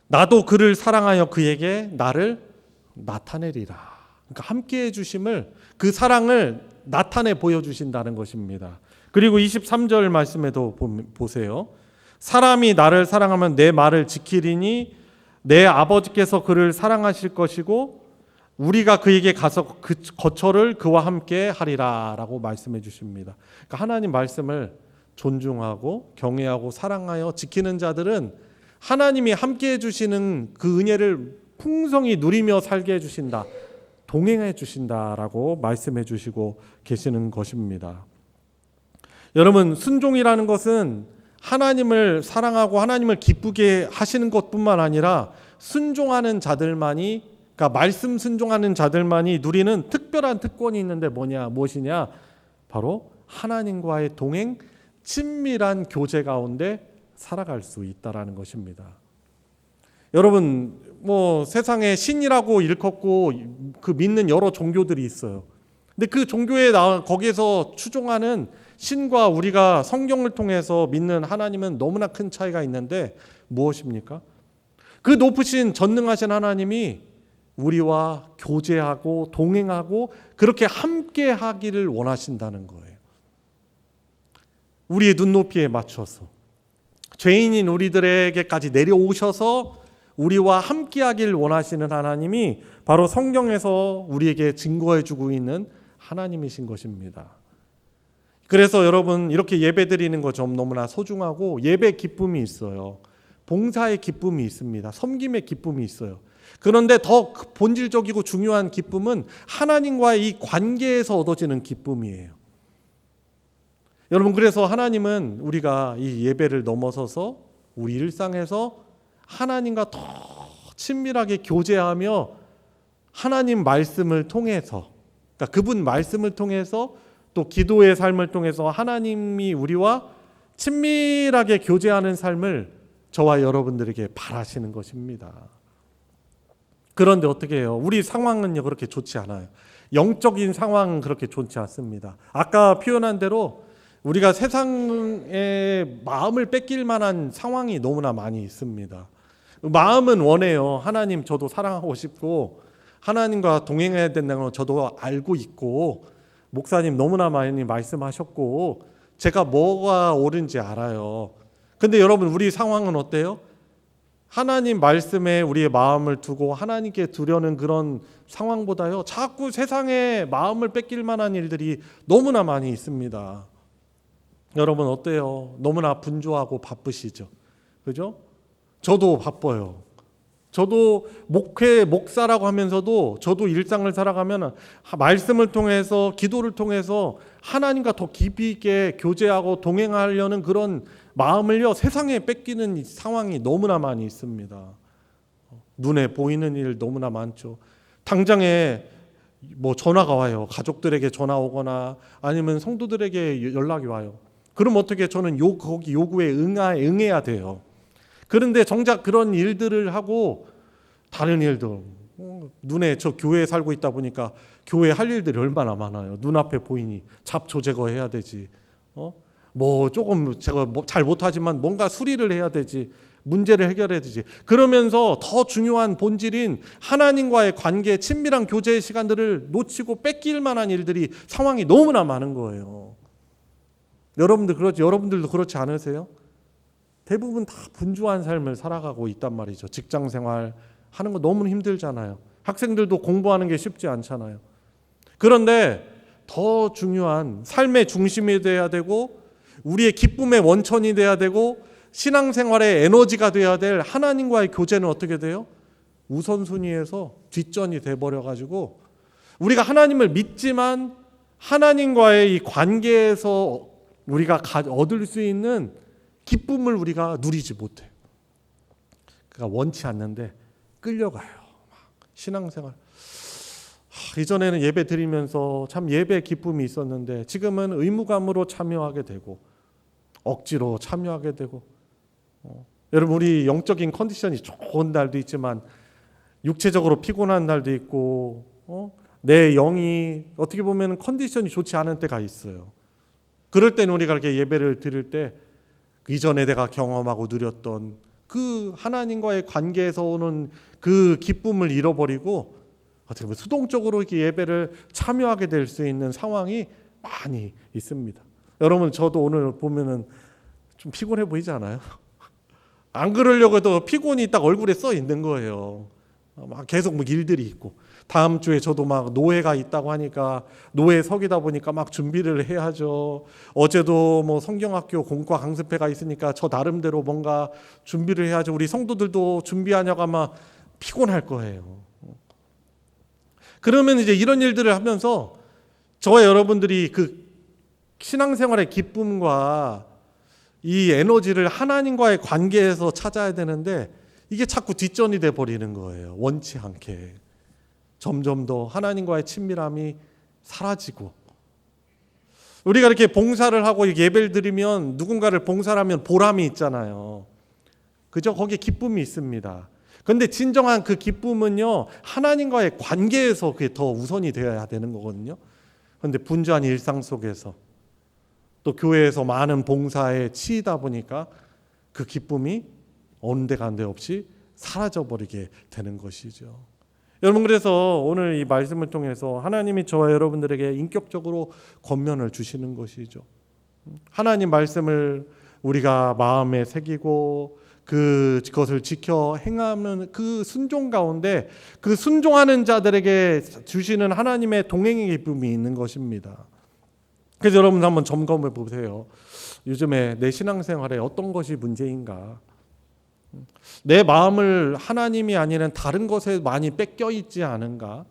나도 그를 사랑하여 그에게 나를 나타내리라. 그러니까 함께해 주심을, 그 사랑을 나타내 보여주신다는 것입니다. 그리고 23절 말씀에도 보세요. 사람이 나를 사랑하면 내 말을 지키리니 내 아버지께서 그를 사랑하실 것이고 우리가 그에게 가서 그 거처를 그와 함께 하리라 라고 말씀해 주십니다. 그러니까 하나님 말씀을 존중하고 경외하고 사랑하여 지키는 자들은 하나님이 함께 해주시는 그 은혜를 풍성히 누리며 살게 해주신다, 동행해 주신다라고 말씀해 주시고 계시는 것입니다. 여러분, 순종이라는 것은 하나님을 사랑하고 하나님을 기쁘게 하시는 것뿐만 아니라 순종하는 자들만이, 그러니까 말씀 순종하는 자들만이 누리는 특별한 특권이 있는데 무엇이냐? 바로 하나님과의 동행, 친밀한 교제 가운데 살아갈 수 있다라는 것입니다. 여러분, 세상에 신이라고 일컫고 그 믿는 여러 종교들이 있어요. 근데 그 종교에 거기에서 추종하는 신과 우리가 성경을 통해서 믿는 하나님은 너무나 큰 차이가 있는데 무엇입니까? 그 높으신 전능하신 하나님이 우리와 교제하고 동행하고 그렇게 함께 하기를 원하신다는 거예요. 우리의 눈높이에 맞춰서 죄인인 우리들에게까지 내려오셔서 우리와 함께하길 원하시는 하나님이 바로 성경에서 우리에게 증거해주고 있는 하나님이신 것입니다. 그래서 여러분, 이렇게 예배드리는 거 좀 너무나 소중하고 예배 기쁨이 있어요. 봉사의 기쁨이 있습니다. 섬김의 기쁨이 있어요. 그런데 더 본질적이고 중요한 기쁨은 하나님과의 이 관계에서 얻어지는 기쁨이에요. 여러분, 그래서 하나님은 우리가 이 예배를 넘어서서 우리 일상에서 하나님과 더 친밀하게 교제하며 하나님 말씀을 통해서, 그러니까 그분 말씀을 통해서 또 기도의 삶을 통해서 하나님이 우리와 친밀하게 교제하는 삶을 저와 여러분들에게 바라시는 것입니다. 그런데 어떻게 해요? 우리 상황은요, 그렇게 좋지 않아요. 영적인 상황은 그렇게 좋지 않습니다. 아까 표현한 대로 우리가 세상에 마음을 뺏길 만한 상황이 너무나 많이 있습니다. 마음은 원해요. 하나님, 저도 사랑하고 싶고 하나님과 동행해야 된다는 걸 저도 알고 있고, 목사님 너무나 많이 말씀하셨고 제가 뭐가 옳은지 알아요. 근데 여러분, 우리 상황은 어때요? 하나님 말씀에 우리의 마음을 두고 하나님께 두려는 그런 상황보다요, 자꾸 세상에 마음을 뺏길 만한 일들이 너무나 많이 있습니다. 여러분 어때요? 너무나 분주하고 바쁘시죠? 그죠? 저도 바빠요. 저도 목사라고 하면서도 저도 일상을 살아가면 말씀을 통해서, 기도를 통해서 하나님과 더 깊이 있게 교제하고 동행하려는 그런 마음을요, 세상에 뺏기는 상황이 너무나 많이 있습니다. 눈에 보이는 일 너무나 많죠. 당장에 전화가 와요. 가족들에게 전화 오거나 아니면 성도들에게 연락이 와요. 그럼 어떻게, 저는 거기 요구에 응해야 돼요. 그런데 정작 그런 일들을 하고 다른 일도, 눈에, 저 교회에 살고 있다 보니까 교회 할 일들이 얼마나 많아요. 눈앞에 보이니 잡초 제거해야 되지, 조금 제가 잘 못하지만 뭔가 수리를 해야 되지, 문제를 해결해야 되지. 그러면서 더 중요한 본질인 하나님과의 관계, 친밀한 교제의 시간들을 놓치고 뺏길 만한 일들이, 상황이 너무나 많은 거예요. 여러분들도 그렇지 않으세요? 대부분 다 분주한 삶을 살아가고 있단 말이죠. 직장 생활 하는 거 너무 힘들잖아요. 학생들도 공부하는 게 쉽지 않잖아요. 그런데 더 중요한, 삶의 중심이 돼야 되고 우리의 기쁨의 원천이 돼야 되고 신앙생활의 에너지가 돼야 될 하나님과의 교제는 어떻게 돼요? 우선순위에서 뒷전이 돼버려가지고 우리가 하나님을 믿지만 하나님과의 이 관계에서 우리가 얻을 수 있는 기쁨을 우리가 누리지 못해요. 그러니까 원치 않는데 끌려가요. 신앙생활. 이전에는 예배 드리면서 참 예배 기쁨이 있었는데 지금은 의무감으로 참여하게 되고 억지로 참여하게 되고, 여러분, 우리 영적인 컨디션이 좋은 날도 있지만 육체적으로 피곤한 날도 있고, 내 영이 어떻게 보면 컨디션이 좋지 않은 때가 있어요. 그럴 때는 우리가 이렇게 예배를 드릴 때 이전에 내가 경험하고 누렸던 그 하나님과의 관계에서 오는 그 기쁨을 잃어버리고 어떻게 보면 수동적으로 이렇게 예배를 참여하게 될 수 있는 상황이 많이 있습니다. 여러분, 저도 오늘 보면은 좀 피곤해 보이지 않아요? 안 그러려고 해도 피곤이 딱 얼굴에 써 있는 거예요. 막 계속 일들이 있고. 다음 주에 저도 막 노회가 있다고 하니까 노회석이다 보니까 막 준비를 해야죠. 어제도 뭐 성경학교 공과 강습회가 있으니까 저 나름대로 뭔가 준비를 해야죠. 우리 성도들도 준비하냐고 아마 피곤할 거예요. 그러면 이제 이런 일들을 하면서 저와 여러분들이 그 신앙생활의 기쁨과 이 에너지를 하나님과의 관계에서 찾아야 되는데 이게 자꾸 뒷전이 돼 버리는 거예요. 원치 않게. 점점 더 하나님과의 친밀함이 사라지고, 우리가 이렇게 봉사를 하고 예배를 드리면 누군가를 봉사를 하면 보람이 있잖아요. 그죠? 거기에 기쁨이 있습니다. 그런데 진정한 그 기쁨은요, 하나님과의 관계에서 그게 더 우선이 되어야 되는 거거든요. 그런데 분주한 일상 속에서 또 교회에서 많은 봉사에 치이다 보니까 그 기쁨이 온데간데 없이 사라져버리게 되는 것이죠. 여러분, 그래서 오늘 이 말씀을 통해서 하나님이 저와 여러분들에게 인격적으로 권면을 주시는 것이죠. 하나님 말씀을 우리가 마음에 새기고 그것을 지켜 행하는 그 순종 가운데 그 순종하는 자들에게 주시는 하나님의 동행의 기쁨이 있는 것입니다. 그래서 여러분 한번 점검해 보세요. 요즘에 내 신앙생활에 어떤 것이 문제인가? 내 마음을 하나님이 아니라 다른 것에 많이 뺏겨 있지 않은가?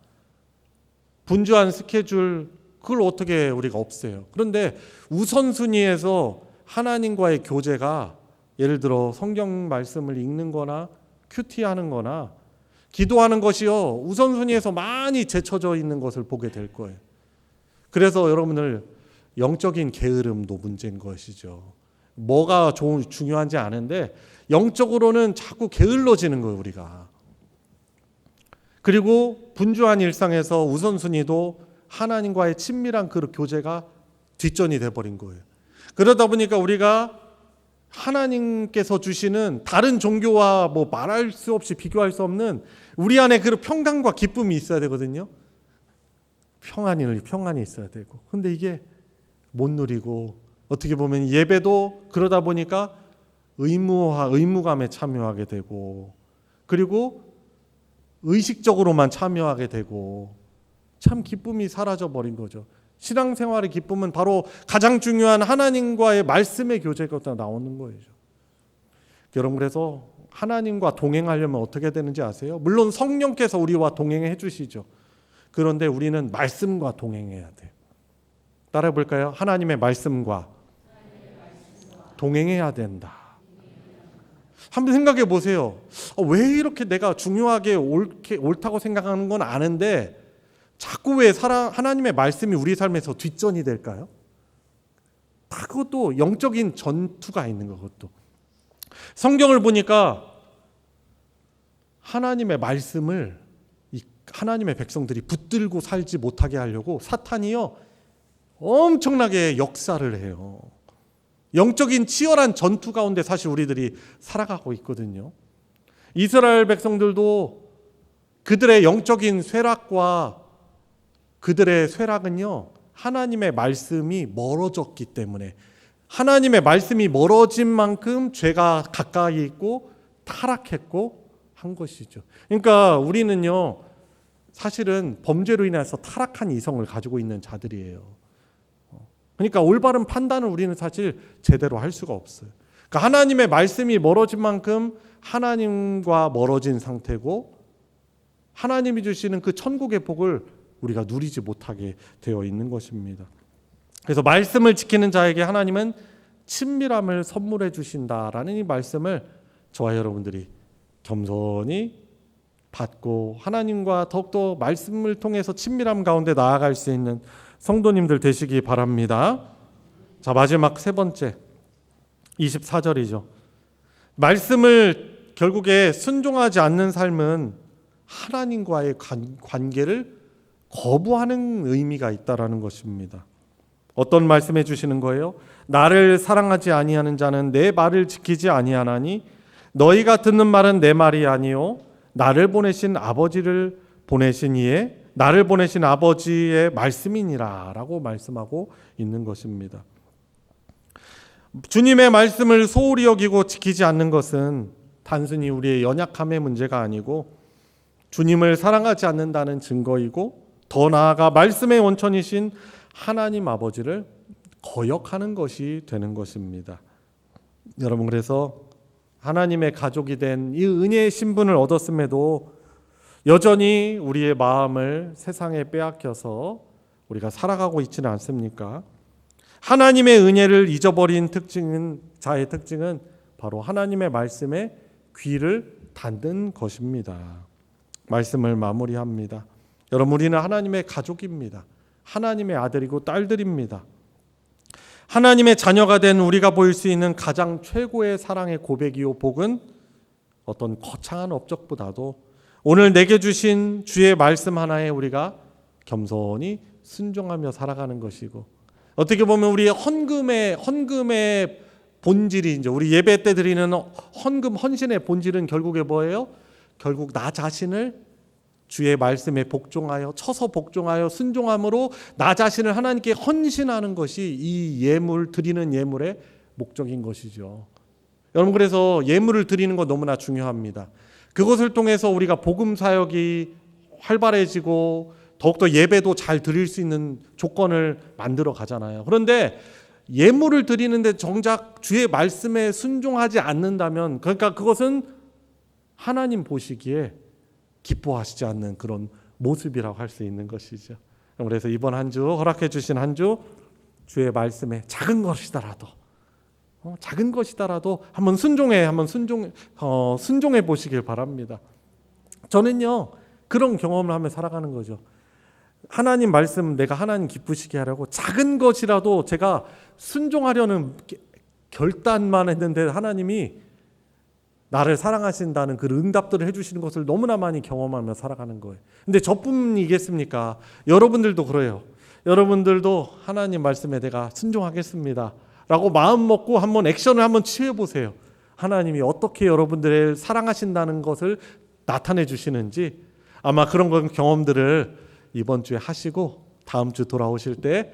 분주한 스케줄, 그걸 어떻게 우리가 없애요? 그런데 우선순위에서 하나님과의 교제가, 예를 들어 성경 말씀을 읽는 거나 큐티하는 거나 기도하는 것이요, 우선순위에서 많이 제쳐져 있는 것을 보게 될 거예요. 그래서 여러분들 영적인 게으름도 문제인 것이죠. 뭐가 중요한지 아는데 영적으로는 자꾸 게을러지는 거예요, 우리가. 그리고 분주한 일상에서 우선순위도 하나님과의 친밀한 그 교제가 뒷전이 돼버린 거예요. 그러다 보니까 우리가 하나님께서 주시는 다른 종교와 뭐 말할 수 없이 비교할 수 없는 우리 안에 그 평강과 기쁨이 있어야 되거든요. 평안이 있어야 되고. 근데 이게 못 누리고, 어떻게 보면 예배도 그러다 보니까 의무감에 참여하게 되고, 그리고 의식적으로만 참여하게 되고, 참 기쁨이 사라져 버린 거죠. 신앙생활의 기쁨은 바로 가장 중요한 하나님과의 말씀의 교제가 나오는 거예요. 여러분, 그래서 하나님과 동행하려면 어떻게 되는지 아세요? 물론 성령께서 우리와 동행해 주시죠. 그런데 우리는 말씀과 동행해야 돼요. 따라해 볼까요? 하나님의 말씀과 동행해야 된다. 한번 생각해 보세요. 왜 이렇게 내가 중요하게 옳다고 생각하는 건 아는데 자꾸 왜 하나님의 말씀이 우리 삶에서 뒷전이 될까요? 다 그것도 영적인 전투가 있는 거. 그것도 성경을 보니까 하나님의 말씀을 하나님의 백성들이 붙들고 살지 못하게 하려고 사탄이요 엄청나게 역사를 해요. 영적인 치열한 전투 가운데 사실 우리들이 살아가고 있거든요. 이스라엘 백성들도 그들의 영적인 쇠락과 그들의 쇠락은요, 하나님의 말씀이 멀어졌기 때문에, 하나님의 말씀이 멀어진 만큼 죄가 가까이 있고 타락했고 한 것이죠. 그러니까 우리는요, 사실은 범죄로 인해서 타락한 이성을 가지고 있는 자들이에요. 그러니까 올바른 판단을 우리는 사실 제대로 할 수가 없어요. 그러니까 하나님의 말씀이 멀어진 만큼 하나님과 멀어진 상태고, 하나님이 주시는 그 천국의 복을 우리가 누리지 못하게 되어 있는 것입니다. 그래서 말씀을 지키는 자에게 하나님은 친밀함을 선물해 주신다라는 이 말씀을 저와 여러분들이 겸손히 받고 하나님과 더욱더 말씀을 통해서 친밀함 가운데 나아갈 수 있는 성도님들 되시기 바랍니다. 자, 마지막 세 번째 24절이죠. 말씀을 결국에 순종하지 않는 삶은 하나님과의 관계를 거부하는 의미가 있다라는 것입니다. 어떤 말씀해 주시는 거예요? 나를 사랑하지 아니하는 자는 내 말을 지키지 아니하나니 너희가 듣는 말은 내 말이 아니요 나를 보내신 아버지를 보내신 이에 나를 보내신 아버지의 말씀이니라 라고 말씀하고 있는 것입니다. 주님의 말씀을 소홀히 여기고 지키지 않는 것은 단순히 우리의 연약함의 문제가 아니고 주님을 사랑하지 않는다는 증거이고, 더 나아가 말씀의 원천이신 하나님 아버지를 거역하는 것이 되는 것입니다. 여러분, 그래서 하나님의 가족이 된 이 은혜의 신분을 얻었음에도 여전히 우리의 마음을 세상에 빼앗겨서 우리가 살아가고 있지는 않습니까? 하나님의 은혜를 잊어버린 자의 특징은 바로 하나님의 말씀에 귀를 닫는 것입니다. 말씀을 마무리합니다. 여러분, 우리는 하나님의 가족입니다. 하나님의 아들이고 딸들입니다. 하나님의 자녀가 된 우리가 보일 수 있는 가장 최고의 사랑의 고백이요 복은 어떤 거창한 업적보다도 오늘 내게 주신 주의 말씀 하나에 우리가 겸손히 순종하며 살아가는 것이고, 어떻게 보면 우리의 헌금의 본질이, 이제 우리 예배 때 드리는 헌금 헌신의 본질은 결국에 뭐예요? 결국 나 자신을 주의 말씀에 복종하여, 쳐서 복종하여 순종함으로 나 자신을 하나님께 헌신하는 것이 이 예물, 드리는 예물의 목적인 것이죠. 여러분, 그래서 예물을 드리는 것 너무나 중요합니다. 그것을 통해서 우리가 복음 사역이 활발해지고 더욱더 예배도 잘 드릴 수 있는 조건을 만들어 가잖아요. 그런데 예물을 드리는데 정작 주의 말씀에 순종하지 않는다면, 그러니까 그것은 하나님 보시기에 기뻐하시지 않는 그런 모습이라고 할 수 있는 것이죠. 그래서 이번 한 주, 허락해 주신 한 주, 주의 말씀에 작은 것이더라도 한번 순종해 보시길 바랍니다. 저는요, 그런 경험을 하며 살아가는 거죠. 하나님 말씀 내가 하나님 기쁘시게 하려고 작은 것이라도 제가 순종하려는 결단만 했는데 하나님이 나를 사랑하신다는 그 응답들을 해주시는 것을 너무나 많이 경험하며 살아가는 거예요. 근데 저뿐이겠습니까? 여러분들도 그래요. 여러분들도 하나님 말씀에 내가 순종하겠습니다 라고 마음 먹고 한번 액션을 한번 취해 보세요. 하나님이 어떻게 여러분들을 사랑하신다는 것을 나타내 주시는지, 아마 그런 경험들을 이번 주에 하시고 다음 주 돌아오실 때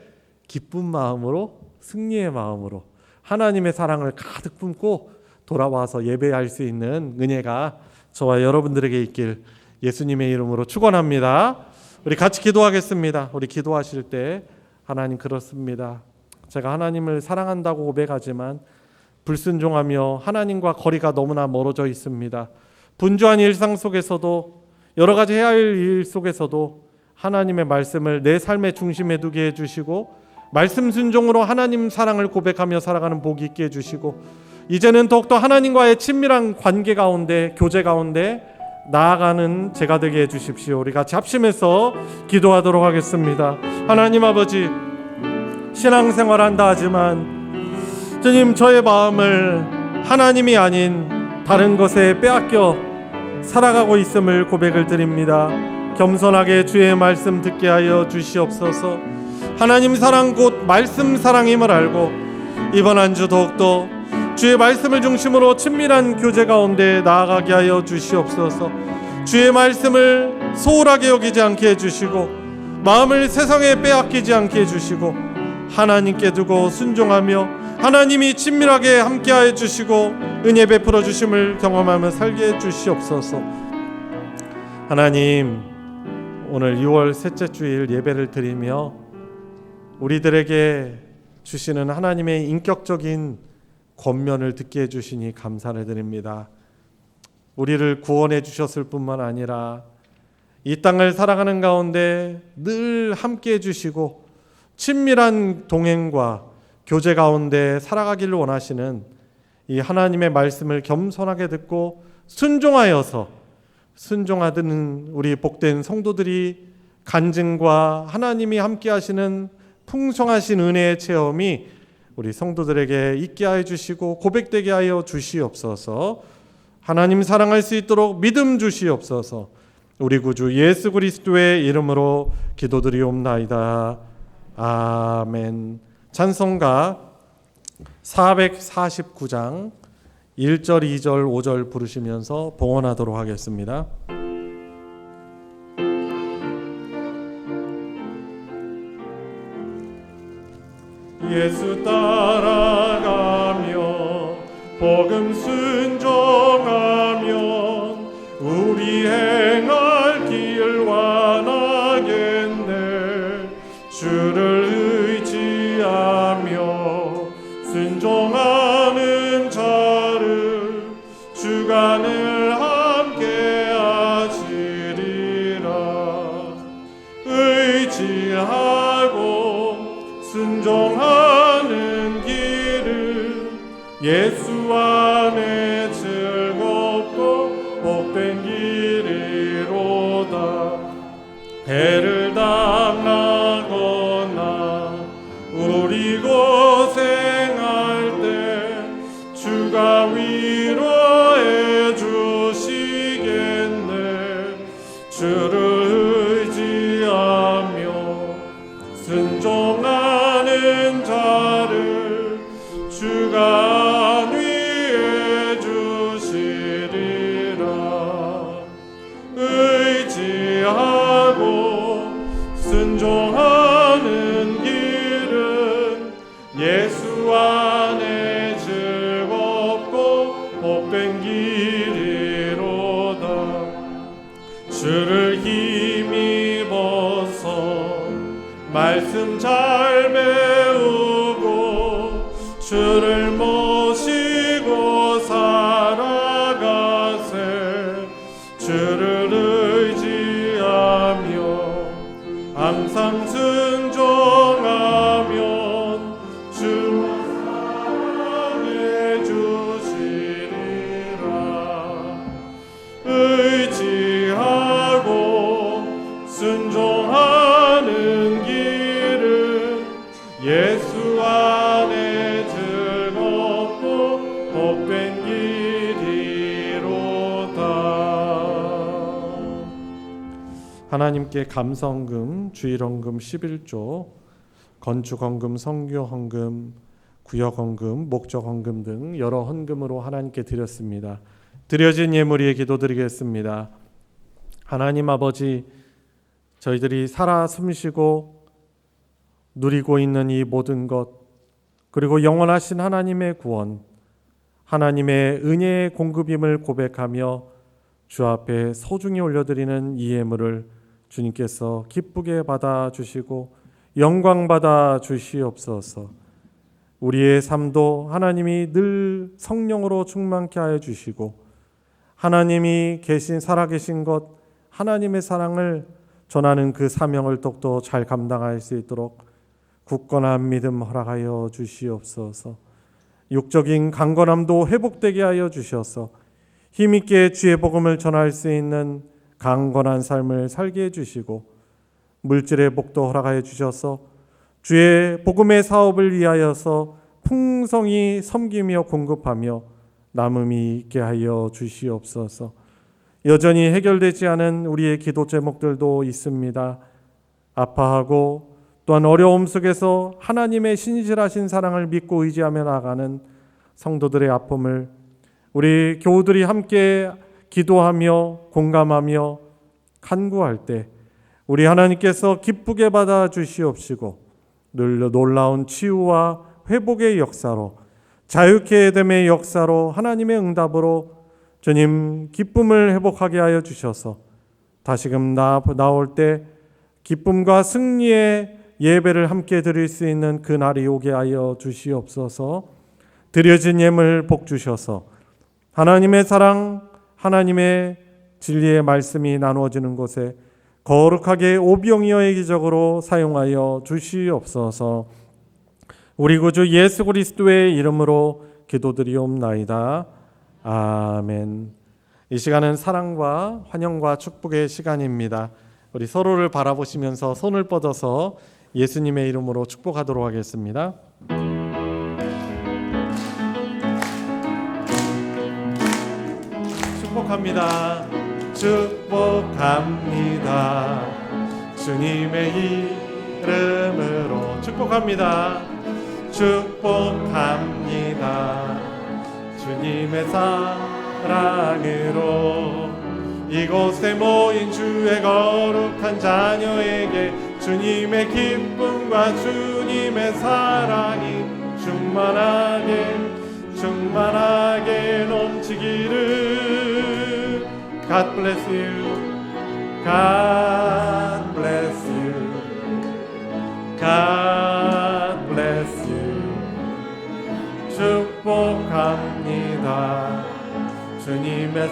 기쁜 마음으로, 승리의 마음으로 하나님의 사랑을 가득 품고 돌아와서 예배할 수 있는 은혜가 저와 여러분들에게 있길 예수님의 이름으로 축원합니다. 우리 같이 기도하겠습니다. 우리 기도하실 때, 하나님, 그렇습니다. 제가 하나님을 사랑한다고 고백하지만 불순종하며 하나님과 거리가 너무나 멀어져 있습니다. 분주한 일상 속에서도, 여러 가지 해야 할 일 속에서도 하나님의 말씀을 내 삶의 중심에 두게 해주시고, 말씀 순종으로 하나님 사랑을 고백하며 살아가는 복이 있게 해주시고, 이제는 더욱더 하나님과의 친밀한 관계 가운데, 교제 가운데 나아가는 제가 되게 해주십시오. 우리 같이 합심해서 기도하도록 하겠습니다. 하나님 아버지, 신앙생활한다 하지만 주님, 저의 마음을 하나님이 아닌 다른 것에 빼앗겨 살아가고 있음을 고백을 드립니다. 겸손하게 주의 말씀 듣게 하여 주시옵소서. 하나님 사랑 곧 말씀 사랑임을 알고 이번 한 주 더욱더 주의 말씀을 중심으로 친밀한 교제 가운데 나아가게 하여 주시옵소서. 주의 말씀을 소홀하게 여기지 않게 해주시고, 마음을 세상에 빼앗기지 않게 해주시고, 하나님께 두고 순종하며 하나님이 친밀하게 함께하여 주시고 은혜 베풀어 주심을 경험하며 살게 해주시옵소서. 하나님, 오늘 6월 셋째 주일 예배를 드리며 우리들에게 주시는 하나님의 인격적인 권면을 듣게 해주시니 감사를 드립니다. 우리를 구원해 주셨을 뿐만 아니라 이 땅을 살아가는 가운데 늘 함께 해주시고 친밀한 동행과 교제 가운데 살아가기를 원하시는 이 하나님의 말씀을 겸손하게 듣고 순종하는 우리 복된 성도들이 간증과 하나님이 함께 하시는 풍성하신 은혜의 체험이 우리 성도들에게 있게 하여 주시고 고백되게 하여 주시옵소서. 하나님 사랑할 수 있도록 믿음 주시옵소서. 우리 구주 예수 그리스도의 이름으로 기도드리옵나이다. 아멘. 찬송가 449장 1절, 2절, 5절 부르시면서 봉헌하도록 하겠습니다. 예수 따라가며 복음 순종하면 우리 행할 순종하는 길은 예수 안에 즐겁고 복된 길이로다. 해를 당하거나 우리 고생할 때 주가 위로해 주시겠네. 주를 의지하며 순종하는 자를 주가 안위해 주시리라. 의지하고 순종하는 길은 예수 안에 즐겁고 복된 길이로다. 주를 힘입어서 말씀 잘 배우고 주를 모시고 살아가세. 주를 의지하며 항상 순종하면 주와 사랑해 주시리라. 의지하고 순종하는 길은 예수 안에 즐겁고 복된 길이로다. 하나님께 감성금, 주일헌금 11조, 건축헌금, 성교헌금, 구역헌금, 목적헌금 등 여러 헌금으로 하나님께 드렸습니다. 드려진 예물 위에 기도드리겠습니다. 하나님 아버지, 저희들이 살아 숨쉬고 누리고 있는 이 모든 것, 그리고 영원하신 하나님의 구원, 하나님의 은혜의 공급임을 고백하며 주 앞에 소중히 올려드리는 이 예물을 주님께서 기쁘게 받아주시고 영광 받아주시옵소서. 우리의 삶도 하나님이 늘 성령으로 충만케 하여 주시고 하나님이 계신 살아계신 것, 하나님의 사랑을 전하는 그 사명을 더욱더 잘 감당할 수 있도록 굳건한 믿음 허락하여 주시옵소서. 육적인 강건함도 회복되게 하여 주셔서 힘있게 주의 복음을 전할 수 있는 강건한 삶을 살게 해주시고 물질의 복도 허락하여 주셔서 주의 복음의 사업을 위하여서 풍성히 섬기며 공급하며 남음이 있게 하여 주시옵소서. 여전히 해결되지 않은 우리의 기도 제목들도 있습니다. 아파하고 또한 어려움 속에서 하나님의 신실하신 사랑을 믿고 의지하며 나아가는 성도들의 아픔을 우리 교우들이 함께 기도하며 공감하며 간구할 때 우리 하나님께서 기쁘게 받아 주시옵시고 놀라운 치유와 회복의 역사로, 자유케 됨의 역사로, 하나님의 응답으로 주님 기쁨을 회복하게 하여 주셔서 다시금 나올 때 기쁨과 승리의 예배를 함께 드릴 수 있는 그 날이 오게 하여 주시옵소서. 드려진 예물 복 주셔서 하나님의 사랑, 하나님의 진리의 말씀이 나누어지는 곳에 거룩하게 오병이어의 기적으로 사용하여 주시옵소서. 우리 구주 예수 그리스도의 이름으로 기도드리옵나이다. 아멘. 이 시간은 사랑과 환영과 축복의 시간입니다. 우리 서로를 바라보시면서 손을 뻗어서 예수님의 이름으로 축복하도록 하겠습니다. 축복합니다. 축복합니다. 주님의 이름으로 축복합니다. 축복합니다. 주님의 사랑으로 이곳에 모인 주의 거룩한 자녀에게 주님의 기쁨과 주님의 사랑이 충만하게 넘치기를. God bless you. God bless you. God bless you. 축복합니다. 주님의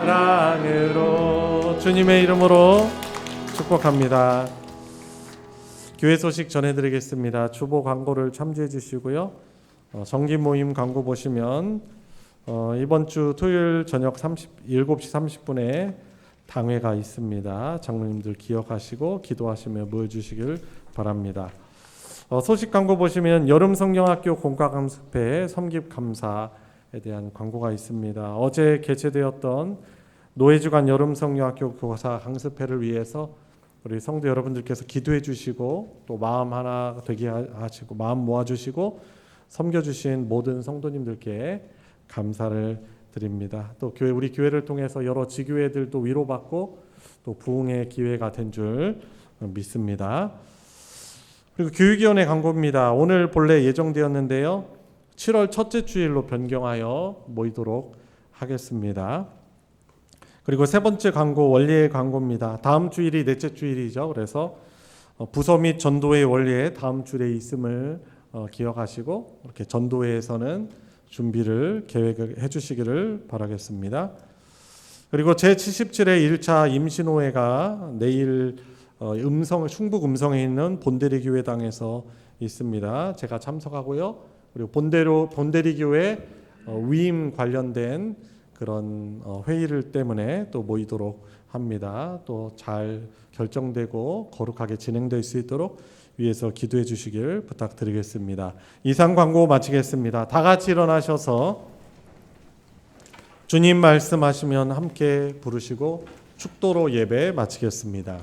사랑으로, 주님의 이름으로 축복합니다. 교회 소식 전해드리겠습니다. 주보 광고를 참조해 주시고요. 정기 모임 광고 보시면 이번 주 토요일 저녁 7시 30분에 당회가 있습니다. 장로님들 기억하시고 기도하시며 모여주시길 바랍니다. 소식 광고 보시면 여름 성경학교 공과 강습회 섬깁 감사에 대한 광고가 있습니다. 어제 개최되었던 노회주간 여름 성경학교 교사 강습회를 위해서 우리 성도 여러분들께서 기도해 주시고 또 마음 하나 되게 하시고 마음 모아 주시고 섬겨 주신 모든 성도님들께 감사를 드립니다. 또 우리 교회를 통해서 여러 지교회들도 위로받고 또 부흥의 기회가 된 줄 믿습니다. 그리고 교육위원회 광고입니다. 오늘 본래 예정되었는데요. 7월 첫째 주일로 변경하여 모이도록 하겠습니다. 그리고 세 번째 광고 원리의 광고입니다. 다음 주일이 넷째 주일이죠. 그래서 부서 및 전도회 원리에 다음 주일에 있음을 기억하시고 이렇게 전도회에서는 준비를 계획을 해주시기를 바라겠습니다. 그리고 제77회 1차 임신호회가 내일 충북 음성에 있는 본대리 교회당에서 있습니다. 제가 참석하고요. 그리고 본대리 교회 위임 관련된 그런 회의를 때문에 또 모이도록 합니다. 또 잘 결정되고 거룩하게 진행될 수 있도록 위해서 기도해 주시길 부탁드리겠습니다. 이상 광고 마치겠습니다. 다 같이 일어나셔서 주님 말씀하시면 함께 부르시고 축도로 예배 마치겠습니다.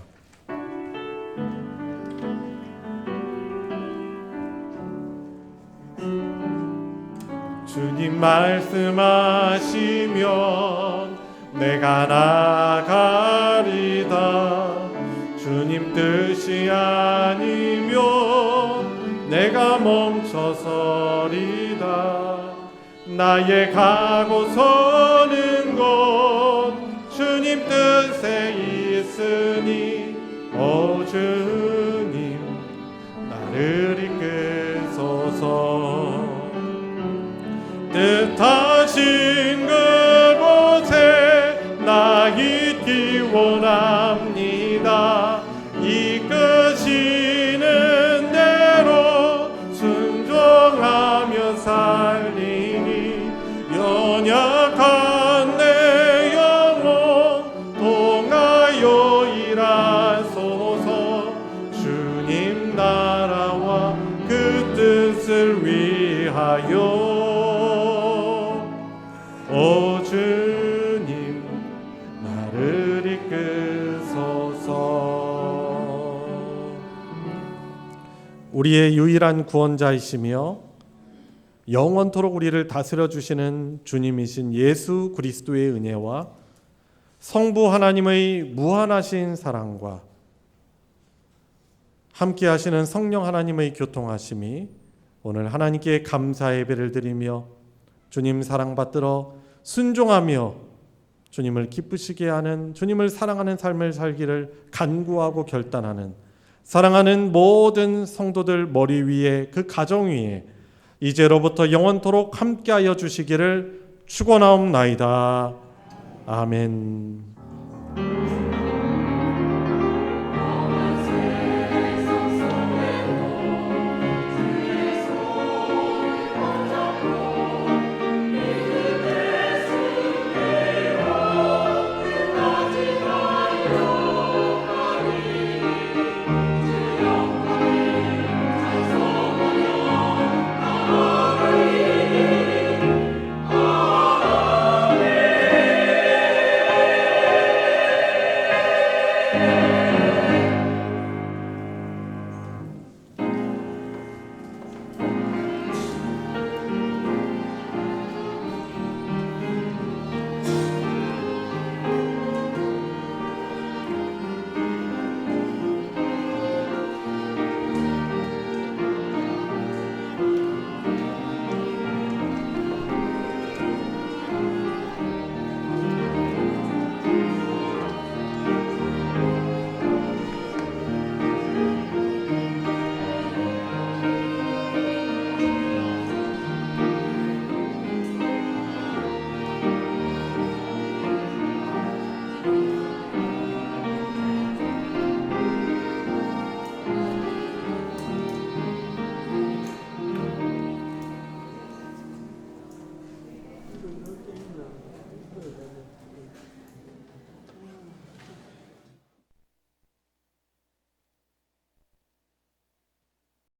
주님 말씀하시면 내가 나가리다. 주님 뜻이 아니면 내가 멈춰서리다. 나의 가고 서는 곳 주님 뜻에 있으니 오 주님 나를 이끄소서. 뜻하신 그곳에 나 있기 원합니다. 이끄시는 대로 순종하며 살리니 연약한 내 영혼 통하여 일하소서. 주님 나라와 그 뜻을 위하여 오 주님 나를 이끄소서. 우리의 유일한 구원자이시며 영원토록 우리를 다스려 주시는 주님이신 예수 그리스도의 은혜와 성부 하나님의 무한하신 사랑과 함께 하시는 성령 하나님의 교통하심이 오늘 하나님께 감사 예배를 드리며 주님 사랑받들어 순종하며 주님을 기쁘시게 하는, 주님을 사랑하는 삶을 살기를 간구하고 결단하는 사랑하는 모든 성도들 머리 위에, 그 가정 위에 이제로부터 영원토록 함께하여 주시기를 축원하옵나이다. 아멘.